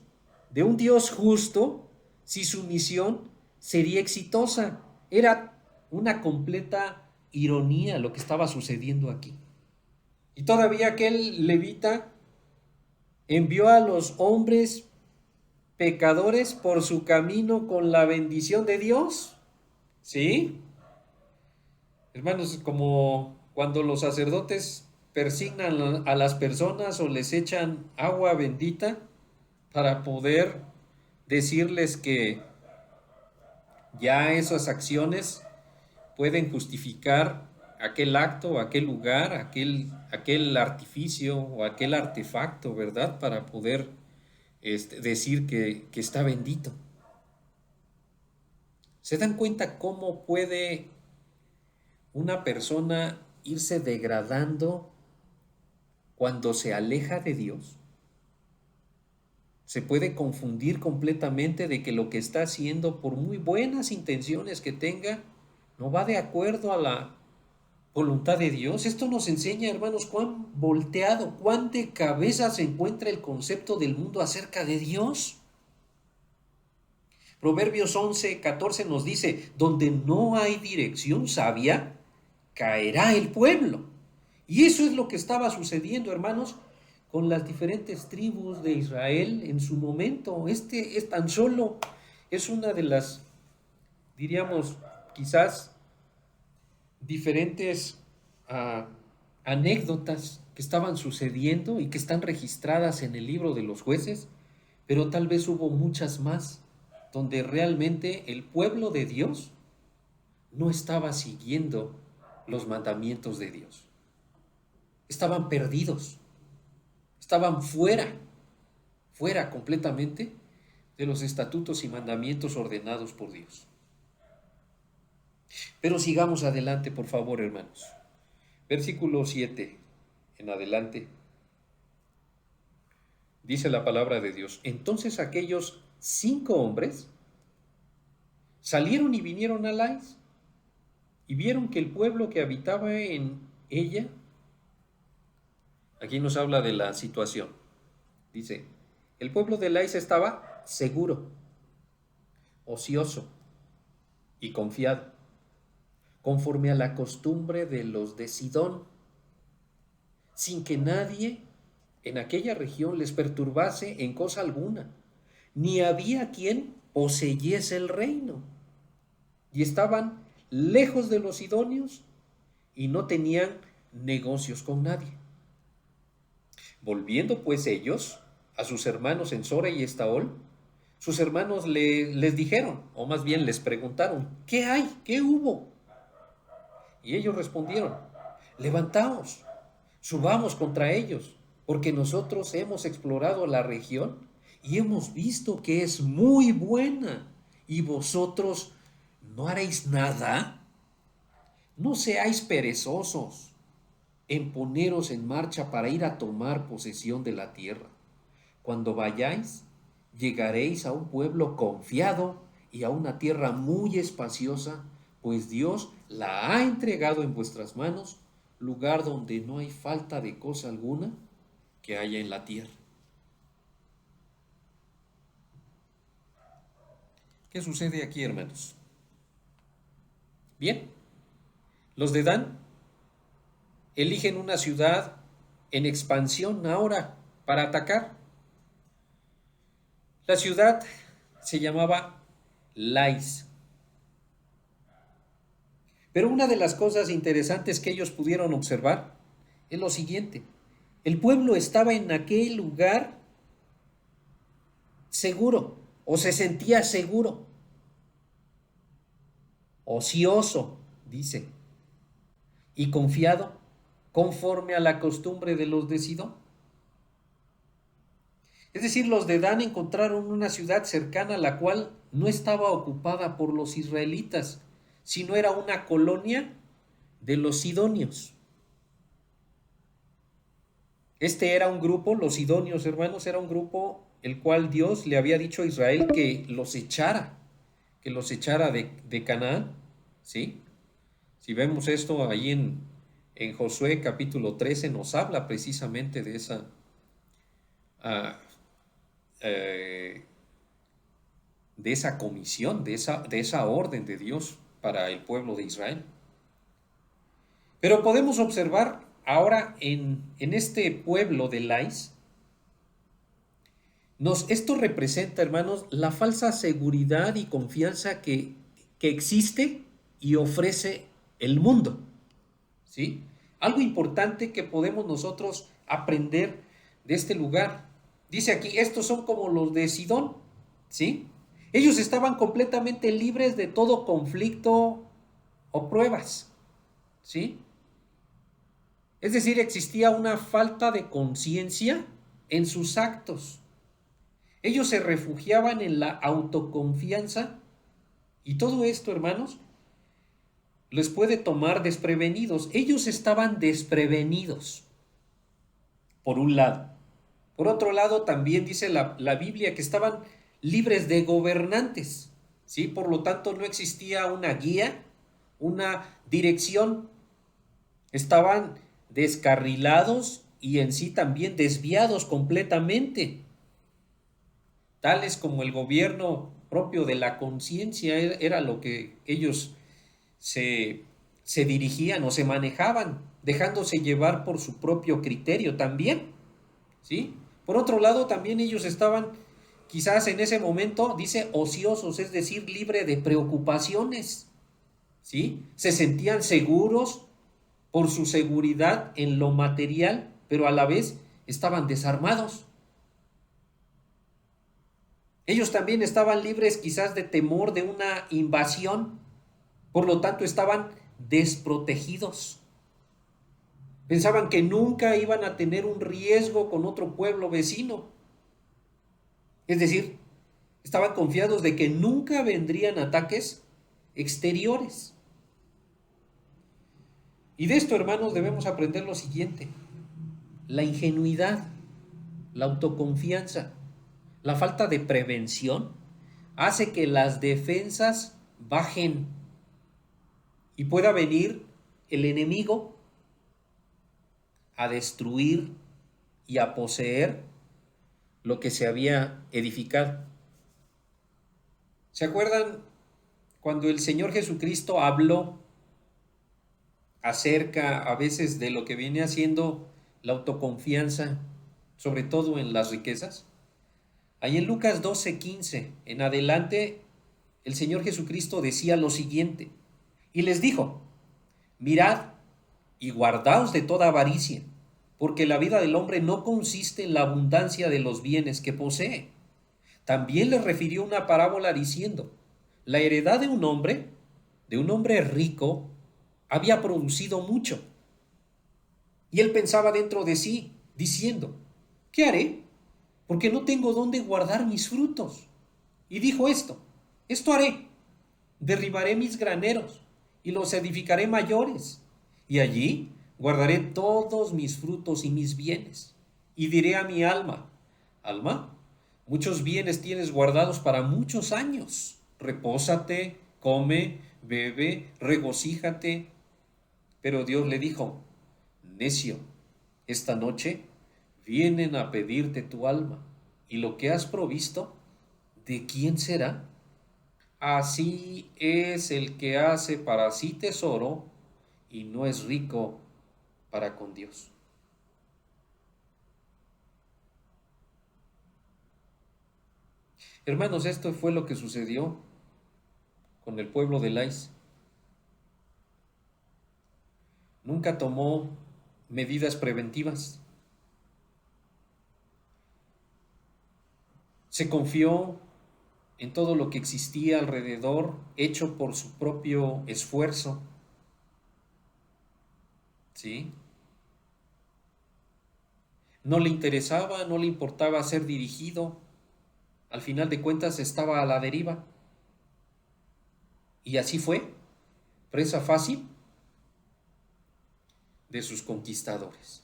de un Dios justo, si su misión sería exitosa. Era una completa ironía lo que estaba sucediendo aquí. Y todavía aquel levita envió a los hombres pecadores por su camino con la bendición de Dios. ¿Sí? Hermanos, como cuando los sacerdotes persignan a las personas o les echan agua bendita para poder decirles que ya esas acciones pueden justificar aquel acto, aquel lugar, aquel artificio o aquel artefacto, ¿verdad? Para poder decir que está bendito. ¿Se dan cuenta cómo puede una persona irse degradando cuando se aleja de Dios? Se puede confundir completamente de que lo que está haciendo, por muy buenas intenciones que tenga, no va de acuerdo a la voluntad de Dios. Esto nos enseña, hermanos, cuán volteado, cuán de cabeza se encuentra el concepto del mundo acerca de Dios. Proverbios 11:14 nos dice, donde no hay dirección sabia, caerá el pueblo. Y eso es lo que estaba sucediendo, hermanos, con las diferentes tribus de Israel en su momento. Es tan solo, es una de las, diríamos, quizás diferentes anécdotas que estaban sucediendo y que están registradas en el libro de los jueces, pero tal vez hubo muchas más, donde realmente el pueblo de Dios no estaba siguiendo los mandamientos de Dios. Estaban perdidos, estaban fuera completamente de los estatutos y mandamientos ordenados por Dios. Pero sigamos adelante, por favor, hermanos. Versículo 7 en adelante. Dice la palabra de Dios: entonces aquellos 5 hombres salieron y vinieron a Lais, y vieron que el pueblo que habitaba en ella, aquí nos habla de la situación, dice, el pueblo de Lais estaba seguro, ocioso y confiado, conforme a la costumbre de los de Sidón, sin que nadie en aquella región les perturbase en cosa alguna, ni había quien poseyese el reino, y estaban lejos de los sidonios y no tenían negocios con nadie. Volviendo pues ellos a sus hermanos en Sora y Estaol, sus hermanos les dijeron, o más bien les preguntaron, ¿qué hay? ¿Qué hubo? Y ellos respondieron, levantaos, subamos contra ellos, porque nosotros hemos explorado la región y hemos visto que es muy buena, y vosotros ¿no haréis nada? No seáis perezosos en poneros en marcha para ir a tomar posesión de la tierra. Cuando vayáis, llegaréis a un pueblo confiado y a una tierra muy espaciosa, pues Dios la ha entregado en vuestras manos, lugar donde no hay falta de cosa alguna que haya en la tierra. ¿Qué sucede aquí, hermanos? Bien, los de Dan eligen una ciudad en expansión ahora para atacar. La ciudad se llamaba Lais. Pero una de las cosas interesantes que ellos pudieron observar es lo siguiente. El pueblo estaba en aquel lugar seguro, o se sentía seguro. Ocioso, dice, y confiado, conforme a la costumbre de los de Sidón. Es decir, los de Dan encontraron una ciudad cercana a la cual no estaba ocupada por los israelitas, sino era una colonia de los sidonios. Este era un grupo, los sidonios, hermanos, era un grupo el cual Dios le había dicho a Israel que los echara de Canaán, ¿sí? Si vemos esto ahí en Josué capítulo 13, nos habla precisamente de esa comisión, de esa orden de Dios para el pueblo de Israel. Pero podemos observar ahora en este pueblo de Lais, esto representa, hermanos, la falsa seguridad y confianza que existe y ofrece el mundo, ¿sí? Algo importante que podemos nosotros aprender de este lugar. Dice aquí, estos son como los de Sidón, ¿sí? Ellos estaban completamente libres de todo conflicto o pruebas, ¿sí? Es decir, existía una falta de conciencia en sus actos. Ellos se refugiaban en la autoconfianza y todo esto, hermanos, les puede tomar desprevenidos. Ellos estaban desprevenidos, por un lado. Por otro lado, también dice la Biblia que estaban libres de gobernantes, ¿sí? Por lo tanto, no existía una guía, una dirección. Estaban descarrilados y en sí también desviados completamente, tales como el gobierno propio de la conciencia era lo que ellos se dirigían o se manejaban, dejándose llevar por su propio criterio también, ¿sí? Por otro lado, también ellos estaban quizás en ese momento, dice, ociosos, es decir, libre de preocupaciones, ¿sí? Se sentían seguros por su seguridad en lo material pero a la vez estaban desarmados. Ellos también estaban libres quizás de temor de una invasión, por lo tanto estaban desprotegidos. Pensaban que nunca iban a tener un riesgo con otro pueblo vecino. Es decir, estaban confiados de que nunca vendrían ataques exteriores. Y de esto, hermanos, debemos aprender lo siguiente: la ingenuidad, la autoconfianza, la falta de prevención hace que las defensas bajen y pueda venir el enemigo a destruir y a poseer lo que se había edificado. ¿Se acuerdan cuando el Señor Jesucristo habló acerca a veces de lo que viene haciendo la autoconfianza, sobre todo en las riquezas? Ahí en Lucas 12:15 en adelante, el Señor Jesucristo decía lo siguiente, y les dijo: mirad y guardaos de toda avaricia, porque la vida del hombre no consiste en la abundancia de los bienes que posee. También les refirió una parábola diciendo: la heredad de un hombre rico, había producido mucho. Y él pensaba dentro de sí, diciendo: ¿qué haré? Porque no tengo dónde guardar mis frutos. Y dijo esto haré: derribaré mis graneros y los edificaré mayores, y allí guardaré todos mis frutos y mis bienes. Y diré a mi alma: alma, muchos bienes tienes guardados para muchos años. Repósate, come, bebe, regocíjate. Pero Dios le dijo: necio, esta noche vienen a pedirte tu alma, y lo que has provisto, ¿de quién será? Así es el que hace para sí tesoro y no es rico para con Dios. Hermanos, esto fue lo que sucedió con el pueblo de Lais. Nunca tomó medidas preventivas. Se confió en todo lo que existía alrededor, hecho por su propio esfuerzo. ¿Sí? No le interesaba, no le importaba ser dirigido. Al final de cuentas estaba a la deriva. Y así fue, presa fácil de sus conquistadores.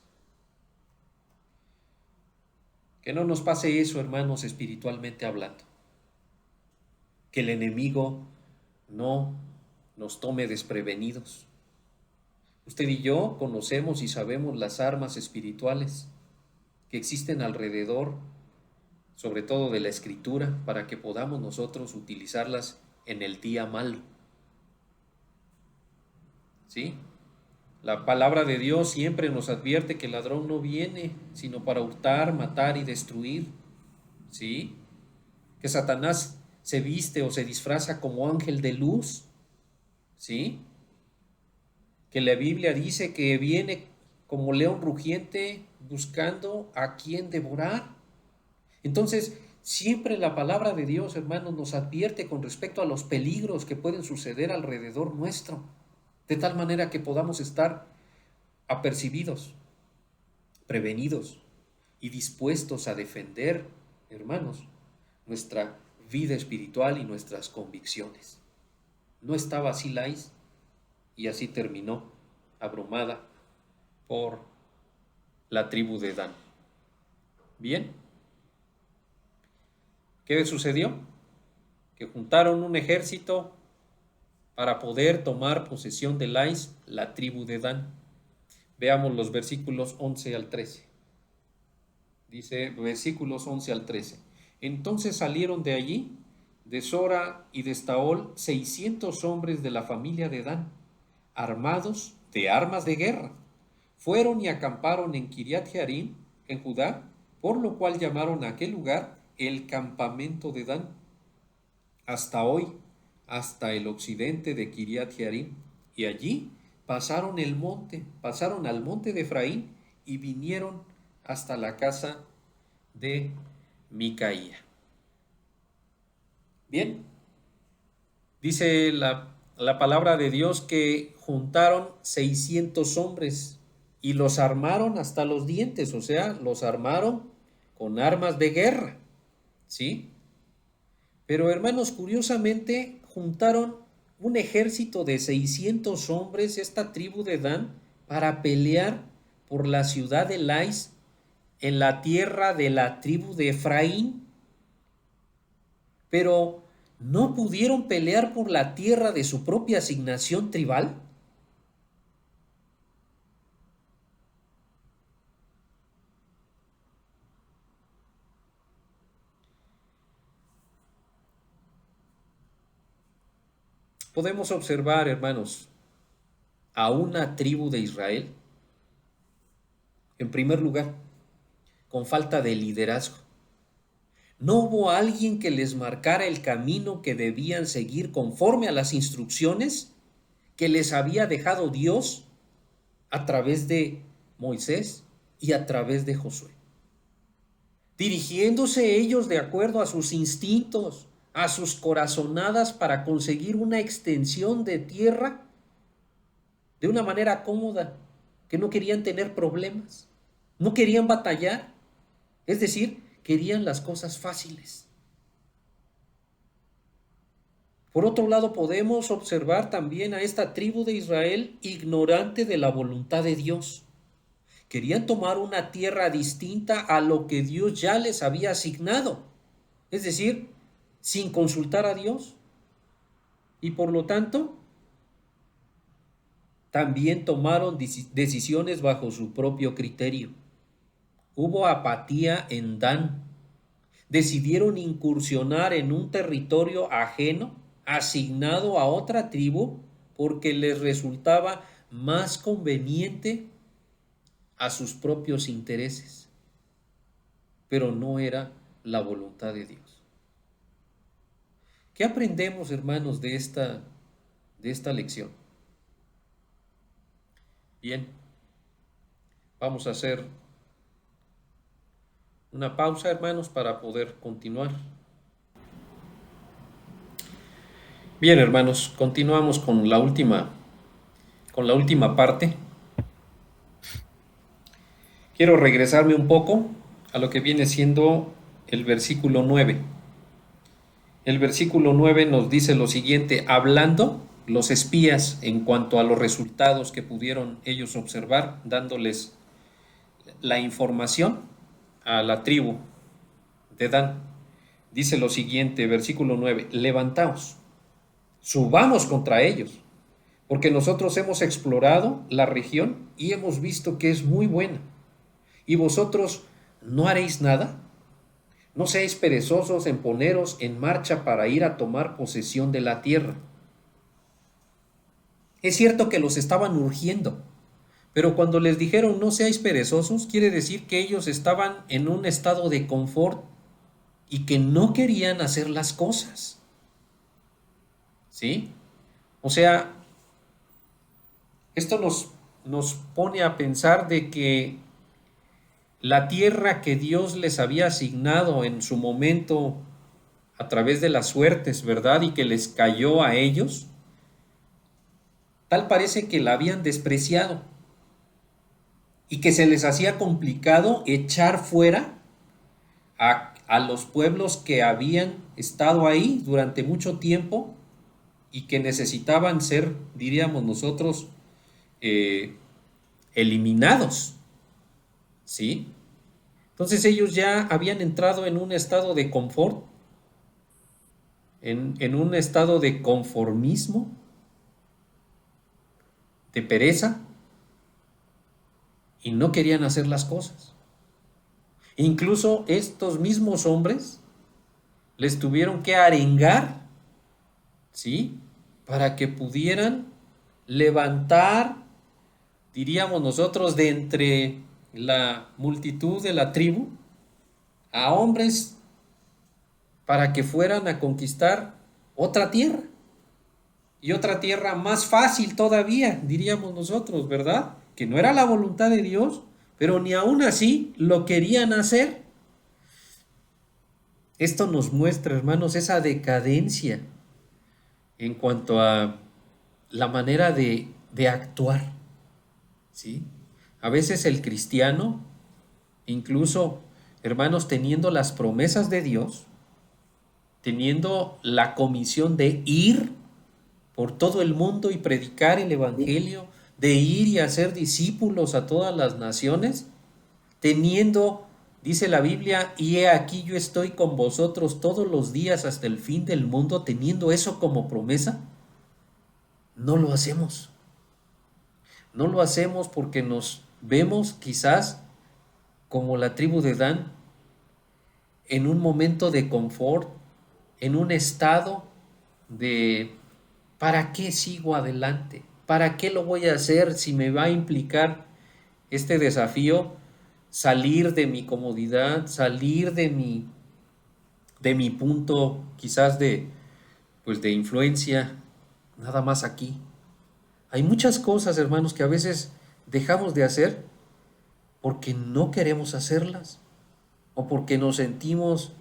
Que no nos pase eso, hermanos, espiritualmente hablando. Que el enemigo no nos tome desprevenidos. Usted y yo conocemos y sabemos las armas espirituales que existen alrededor, sobre todo de la Escritura, para que podamos nosotros utilizarlas en el día malo. ¿Sí? La palabra de Dios siempre nos advierte que el ladrón no viene sino para hurtar, matar y destruir. ¿Sí? Que Satanás se viste o se disfraza como ángel de luz. ¿Sí? Que la Biblia dice que viene como león rugiente buscando a quien devorar. Entonces, siempre la palabra de Dios, hermanos, nos advierte con respecto a los peligros que pueden suceder alrededor nuestro, de tal manera que podamos estar apercibidos, prevenidos y dispuestos a defender, hermanos, nuestra vida espiritual y nuestras convicciones. No estaba así Lais, y así terminó, abrumada por la tribu de Dan. Bien, ¿qué sucedió? Que juntaron un ejército para poder tomar posesión de Lais, la tribu de Dan. Veamos los versículos 11 al 13. Dice, versículos 11 al 13. Entonces salieron de allí, de Sora y de Estaol, 600 hombres de la familia de Dan, armados de armas de guerra. Fueron y acamparon en Kiriat Jearim, en Judá, por lo cual llamaron a aquel lugar el campamento de Dan. Hasta hoy, hasta el occidente de Kiriat Jearim, y allí pasaron al monte de Efraín y vinieron hasta la casa de Micaía. Bien, dice la palabra de Dios que juntaron 600 hombres y los armaron hasta los dientes, o sea, los armaron con armas de guerra, ¿sí? Pero hermanos, curiosamente juntaron un ejército de 600 hombres, esta tribu de Dan, para pelear por la ciudad de Lais en la tierra de la tribu de Efraín. Pero ¿no pudieron pelear por la tierra de su propia asignación tribal? Podemos observar, hermanos, a una tribu de Israel, en primer lugar, con falta de liderazgo. No hubo alguien que les marcara el camino que debían seguir conforme a las instrucciones que les había dejado Dios a través de Moisés y a través de Josué. Dirigiéndose ellos de acuerdo a sus instintos, a sus corazonadas para conseguir una extensión de tierra de una manera cómoda, que no querían tener problemas, no querían batallar, es decir, querían las cosas fáciles. Por otro lado, podemos observar también a esta tribu de Israel ignorante de la voluntad de Dios. Querían tomar una tierra distinta a lo que Dios ya les había asignado, es decir, sin consultar a Dios. Y por lo tanto, también tomaron decisiones bajo su propio criterio. Hubo apatía en Dan. Decidieron incursionar en un territorio ajeno, asignado a otra tribu, porque les resultaba más conveniente a sus propios intereses. Pero no era la voluntad de Dios. ¿Qué aprendemos, hermanos, de esta lección? Bien, vamos a hacer una pausa, hermanos, para poder continuar. Bien, hermanos, continuamos con la última parte. Quiero regresarme un poco a lo que viene siendo el versículo 9. El versículo 9 nos dice lo siguiente: hablando los espías en cuanto a los resultados que pudieron ellos observar, dándoles la información a la tribu de Dan. Dice lo siguiente, versículo 9: levantaos, subamos contra ellos, porque nosotros hemos explorado la región y hemos visto que es muy buena. ¿Y vosotros no haréis nada? No seáis perezosos en poneros en marcha para ir a tomar posesión de la tierra. Es cierto que los estaban urgiendo, pero cuando les dijeron no seáis perezosos, quiere decir que ellos estaban en un estado de confort y que no querían hacer las cosas. ¿Sí? O sea, esto nos pone a pensar de que la tierra que Dios les había asignado en su momento a través de las suertes, ¿verdad? Y que les cayó a ellos, tal parece que la habían despreciado y que se les hacía complicado echar fuera a los pueblos que habían estado ahí durante mucho tiempo y que necesitaban ser, diríamos nosotros, eliminados. ¿Sí? Entonces ellos ya habían entrado en un estado de confort, en un estado de conformismo, de pereza, y no querían hacer las cosas. Incluso estos mismos hombres les tuvieron que arengar, ¿sí?, para que pudieran levantar, diríamos nosotros, de entre la multitud de la tribu a hombres para que fueran a conquistar otra tierra, y otra tierra más fácil todavía, diríamos nosotros, ¿verdad? Que no era la voluntad de Dios, pero ni aún así lo querían hacer. Esto nos muestra, hermanos, esa decadencia en cuanto a la manera de actuar, ¿sí? A veces el cristiano, incluso, hermanos, teniendo las promesas de Dios, teniendo la comisión de ir por todo el mundo y predicar el evangelio, de ir y hacer discípulos a todas las naciones, teniendo, dice la Biblia, y he aquí yo estoy con vosotros todos los días hasta el fin del mundo, teniendo eso como promesa, no lo hacemos. No lo hacemos porque nos vemos quizás como la tribu de Dan, en un momento de confort, en un estado de ¿para qué sigo adelante? ¿Para qué lo voy a hacer si me va a implicar este desafío? Salir de mi comodidad, salir de mi punto quizás pues de influencia, nada más aquí. Hay muchas cosas, hermanos, que a veces dejamos de hacer porque no queremos hacerlas o porque nos sentimos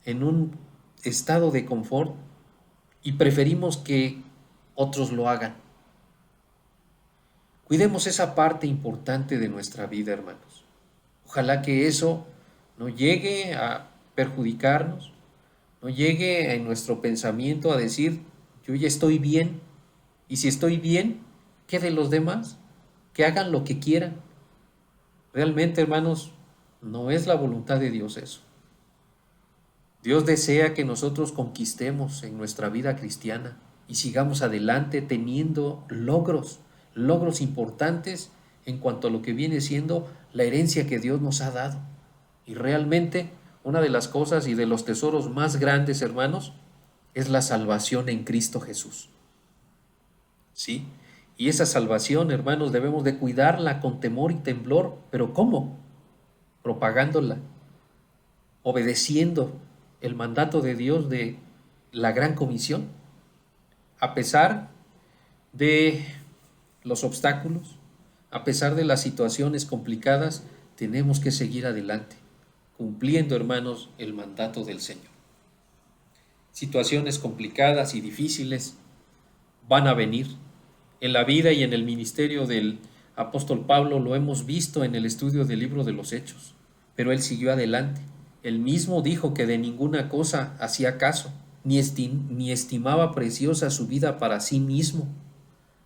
en un estado de confort y preferimos que otros lo hagan. Cuidemos esa parte importante de nuestra vida, hermanos. Ojalá que eso no llegue a perjudicarnos, no llegue en nuestro pensamiento a decir, yo ya estoy bien, y si estoy bien, ¿qué de los demás? Que hagan lo que quieran. Realmente, hermanos, no es la voluntad de Dios eso. Dios desea que nosotros conquistemos en nuestra vida cristiana y sigamos adelante teniendo logros importantes en cuanto a lo que viene siendo la herencia que Dios nos ha dado. Y realmente una de las cosas y de los tesoros más grandes, hermanos, es la salvación en Cristo Jesús. ¿Sí? Y esa salvación, hermanos, debemos de cuidarla con temor y temblor. ¿Pero cómo? Propagándola, obedeciendo el mandato de Dios de la gran comisión, a pesar de los obstáculos, a pesar de las situaciones complicadas, tenemos que seguir adelante, cumpliendo, hermanos, el mandato del Señor. Situaciones complicadas y difíciles van a venir. En la vida y en el ministerio del apóstol Pablo lo hemos visto en el estudio del libro de los Hechos, pero él siguió adelante. Él mismo dijo que de ninguna cosa hacía caso, ni estimaba preciosa su vida para sí mismo.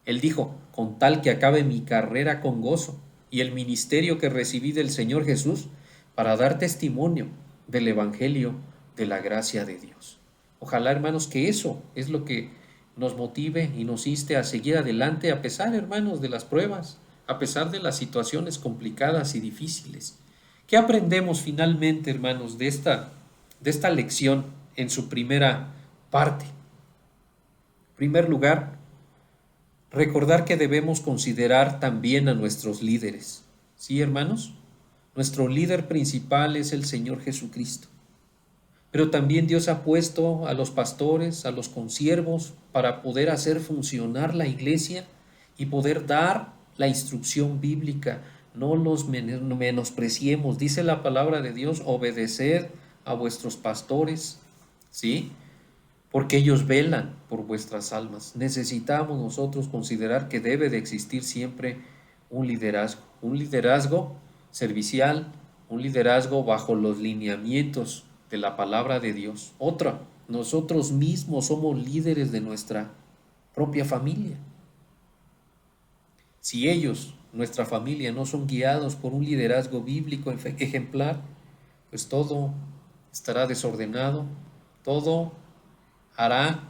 Él dijo, con tal que acabe mi carrera con gozo y el ministerio que recibí del Señor Jesús para dar testimonio del Evangelio de la gracia de Dios. Ojalá, hermanos, que eso es lo que nos motive y nos inste a seguir adelante a pesar, hermanos, de las pruebas, a pesar de las situaciones complicadas y difíciles. ¿Qué aprendemos finalmente, hermanos, de esta lección en su primera parte? En primer lugar, recordar que debemos considerar también a nuestros líderes. ¿Sí, hermanos? Nuestro líder principal es el Señor Jesucristo. Pero también Dios ha puesto a los pastores, a los consiervos, para poder hacer funcionar la iglesia y poder dar la instrucción bíblica. No los menospreciemos. Dice la palabra de Dios, obedeced a vuestros pastores, ¿sí? Porque ellos velan por vuestras almas. Necesitamos nosotros considerar que debe de existir siempre un liderazgo servicial, un liderazgo bajo los lineamientos de la palabra de Dios. Otra, nosotros mismos somos líderes de nuestra propia familia. Si ellos, nuestra familia, no son guiados por un liderazgo bíblico ejemplar, pues todo estará desordenado, todo hará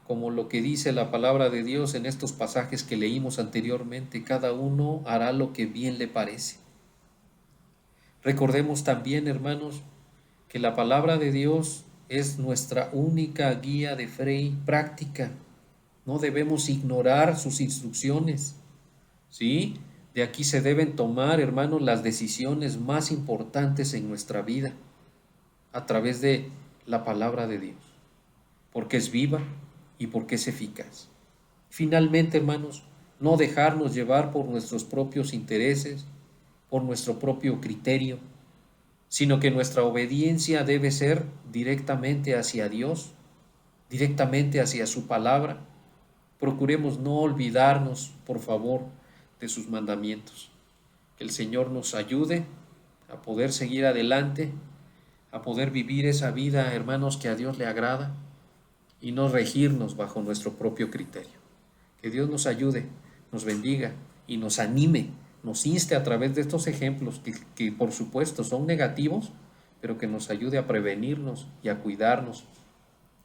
como lo que dice la palabra de Dios en estos pasajes que leímos anteriormente, cada uno hará lo que bien le parece. Recordemos también, hermanos, que la palabra de Dios es nuestra única guía de fe y práctica. No debemos ignorar sus instrucciones, ¿sí? De aquí se deben tomar, hermanos, las decisiones más importantes en nuestra vida a través de la palabra de Dios, porque es viva y porque es eficaz. Finalmente, hermanos, no dejarnos llevar por nuestros propios intereses por nuestro propio criterio, sino que nuestra obediencia debe ser directamente hacia Dios, directamente hacia su palabra. Procuremos no olvidarnos, por favor, de sus mandamientos. Que el Señor nos ayude a poder seguir adelante, a poder vivir esa vida, hermanos, que a Dios le agrada y no regirnos bajo nuestro propio criterio. Que Dios nos ayude, nos bendiga y nos anime, nos inste a través de estos ejemplos que por supuesto son negativos, pero que nos ayude a prevenirnos y a cuidarnos.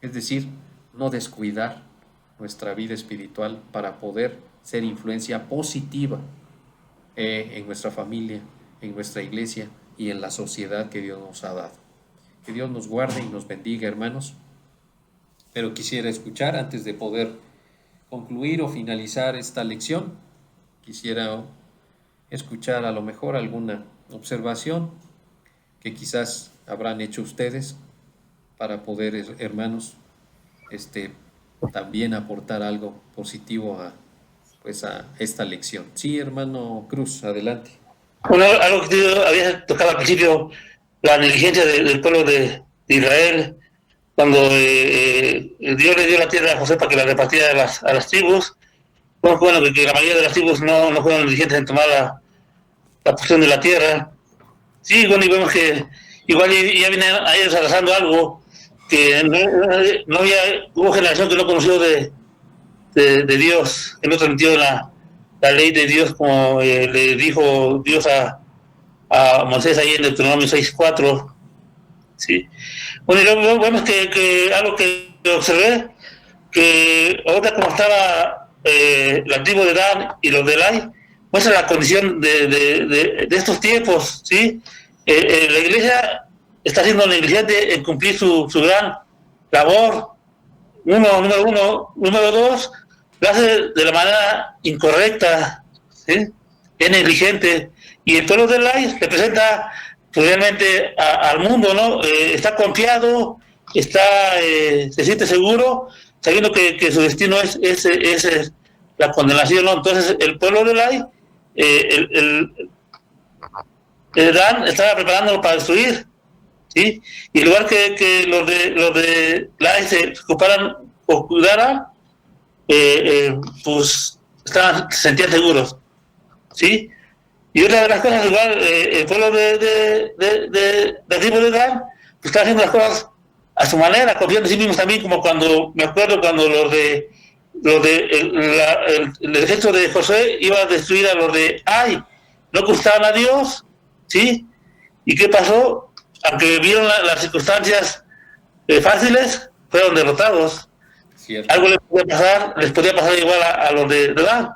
Es decir, no descuidar nuestra vida espiritual para poder ser influencia positiva en nuestra familia, en nuestra iglesia y en la sociedad que Dios nos ha dado. Que Dios nos guarde y nos bendiga, hermanos. Pero quisiera escuchar, antes de poder concluir o finalizar esta lección, quisiera escuchar a lo mejor alguna observación que quizás habrán hecho ustedes para poder, hermanos, también aportar algo positivo a esta lección. Sí, hermano Cruz, adelante. Bueno, algo que tú habías tocado al principio, la negligencia del pueblo de Israel, cuando Dios le dio la tierra a José para que la repartiera a las tribus. Bueno, que la mayoría de las tribus no fueron diligentes en tomar la porción de la tierra. Sí, bueno, y vemos que igual ya vienen a ellos arrasando algo que no había, hubo generación que no conoció de Dios, que no transmitió la ley de Dios como le dijo Dios a Moisés ahí en Deuteronomio 6:4. ¿Sí? Bueno, y luego vemos que algo que observé, que ahorita como estaba la tribu de Dan y los de Lai, muestra la condición de estos tiempos, ¿sí? La iglesia está siendo negligente en cumplir su gran labor, número uno. Número dos, lo hace de la manera incorrecta, ¿sí? Es negligente. Y el pueblo de Lai representa realmente al mundo, ¿no? Está confiado, se siente seguro, sabiendo que su destino es la condenación, ¿no? Entonces, el pueblo de Lai, el Dan estaba preparándolo para destruir, ¿sí? Y en lugar que los de Lai se ocuparan o cuidaran, pues se sentían seguros, ¿sí? Y otra de las cosas, igual, el pueblo de tribu de Dan, pues está haciendo las cosas a su manera, confiando en sí mismos también, como me acuerdo cuando el ejército de José iba a destruir a los de Ai, no gustaban a Dios, ¿sí? ¿Y qué pasó? Aunque vieron las circunstancias fáciles, fueron derrotados. Cierto. Algo les podía pasar igual a los de Dan.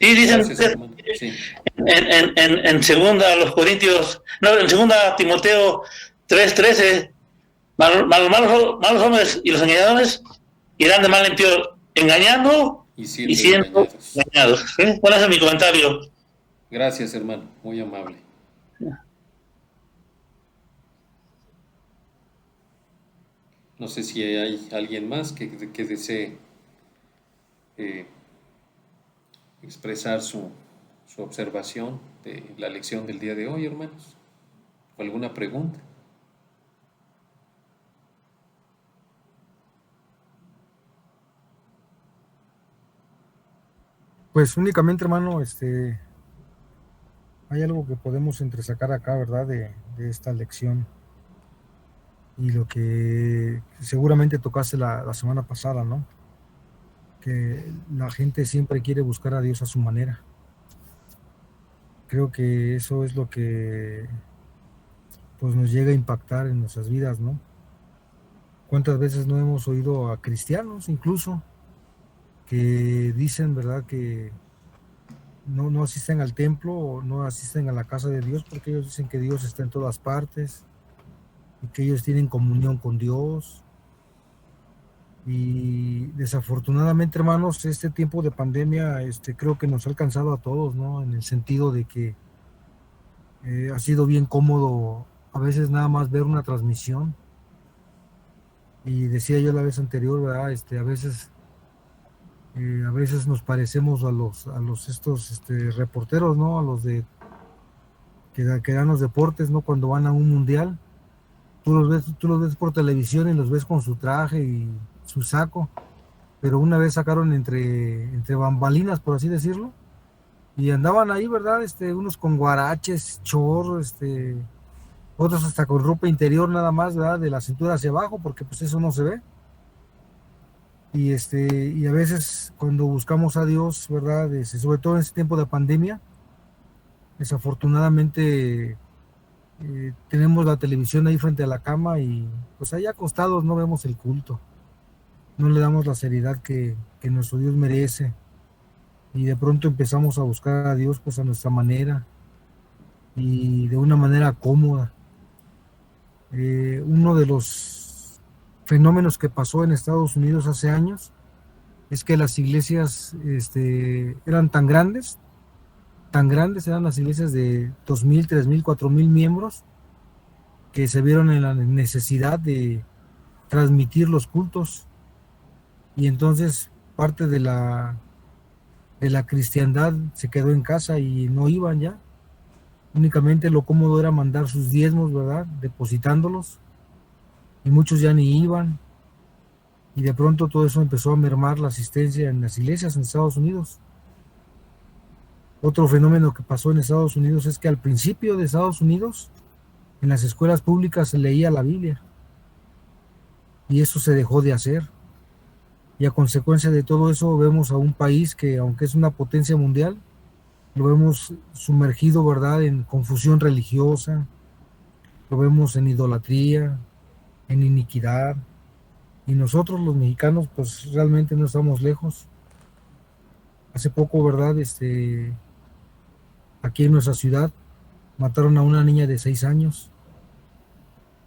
Y dicen sí. en segunda los Corintios, no, en segunda Timoteo 3:13, malos hombres y los engañadores irán de mal en peor, engañando y siendo engañados. ¿Sí? Bueno, ese es mi comentario. Gracias, hermano, muy amable. No sé si hay alguien más que desee expresar su observación de la lección del día de hoy, hermanos, o alguna pregunta. Pues únicamente, hermano, hay algo que podemos entresacar acá, ¿verdad? De esta lección y lo que seguramente tocaste la semana pasada, ¿no? Que la gente siempre quiere buscar a Dios a su manera. Creo que eso es lo que pues nos llega a impactar en nuestras vidas, ¿no? ¿Cuántas veces no hemos oído a cristianos incluso que dicen, ¿verdad?, que no asisten al templo o no asisten a la casa de Dios porque ellos dicen que Dios está en todas partes y que ellos tienen comunión con Dios? Y desafortunadamente, hermanos, este tiempo de pandemia creo que nos ha alcanzado a todos, ¿no? En el sentido de que ha sido bien cómodo a veces nada más ver una transmisión. Y decía yo la vez anterior, ¿verdad? A veces A veces nos parecemos a los estos reporteros, ¿no? A los que dan los deportes, ¿no? Cuando van a un mundial, tú los ves por televisión y los ves con su traje y su saco, pero una vez sacaron entre bambalinas, por así decirlo, y andaban ahí, ¿verdad? Unos con guaraches, chorro, otros hasta con ropa interior nada más, ¿verdad? De la cintura hacia abajo, porque pues eso no se ve. Y a veces cuando buscamos a Dios, ¿verdad? Sobre todo en este tiempo de pandemia, desafortunadamente tenemos la televisión ahí frente a la cama y pues ahí acostados no vemos el culto, no le damos la seriedad que nuestro Dios merece y de pronto empezamos a buscar a Dios pues a nuestra manera y de una manera cómoda. Uno de los fenómenos que pasó en Estados Unidos hace años es que las iglesias eran tan grandes, eran las iglesias de 2,000, 3,000, 4,000 miembros, que se vieron en la necesidad de transmitir los cultos y entonces parte de la cristiandad se quedó en casa y no iban ya. Únicamente lo cómodo era mandar sus diezmos, ¿verdad? Depositándolos y muchos ya ni iban y de pronto todo eso empezó a mermar la asistencia en las iglesias en Estados Unidos. Otro fenómeno que pasó en Estados Unidos es que al principio de Estados Unidos en las escuelas públicas se leía la Biblia y eso se dejó de hacer. Y a consecuencia de todo eso vemos a un país que, aunque es una potencia mundial, lo vemos sumergido, ¿verdad?, en confusión religiosa, lo vemos en idolatría, en iniquidad. Y nosotros los mexicanos, pues realmente no estamos lejos. Hace poco, ¿verdad?, aquí en nuestra ciudad mataron a una niña de 6 años.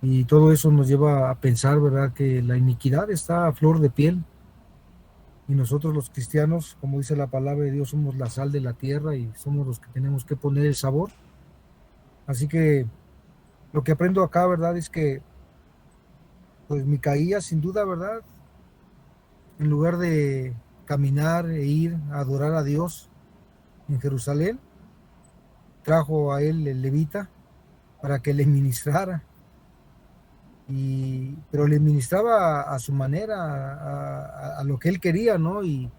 Y todo eso nos lleva a pensar, ¿verdad?, que la iniquidad está a flor de piel. Y nosotros los cristianos, como dice la palabra de Dios, somos la sal de la tierra y somos los que tenemos que poner el sabor. Así que lo que aprendo acá, ¿verdad?, es que pues Micaías, sin duda, ¿verdad?, en lugar de caminar e ir a adorar a Dios en Jerusalén, trajo a él el levita para que le ministrara. Pero le ministraba a su manera, a lo que él quería, ¿no? Y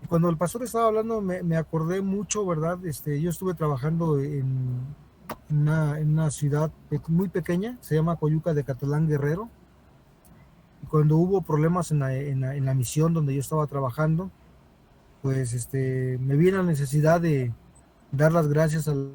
cuando el pastor estaba hablando me acordé mucho, ¿verdad? Yo estuve trabajando en una ciudad muy pequeña, se llama Coyuca de Catalán, Guerrero. Y cuando hubo problemas en la misión donde yo estaba trabajando, pues me vi la necesidad de dar las gracias al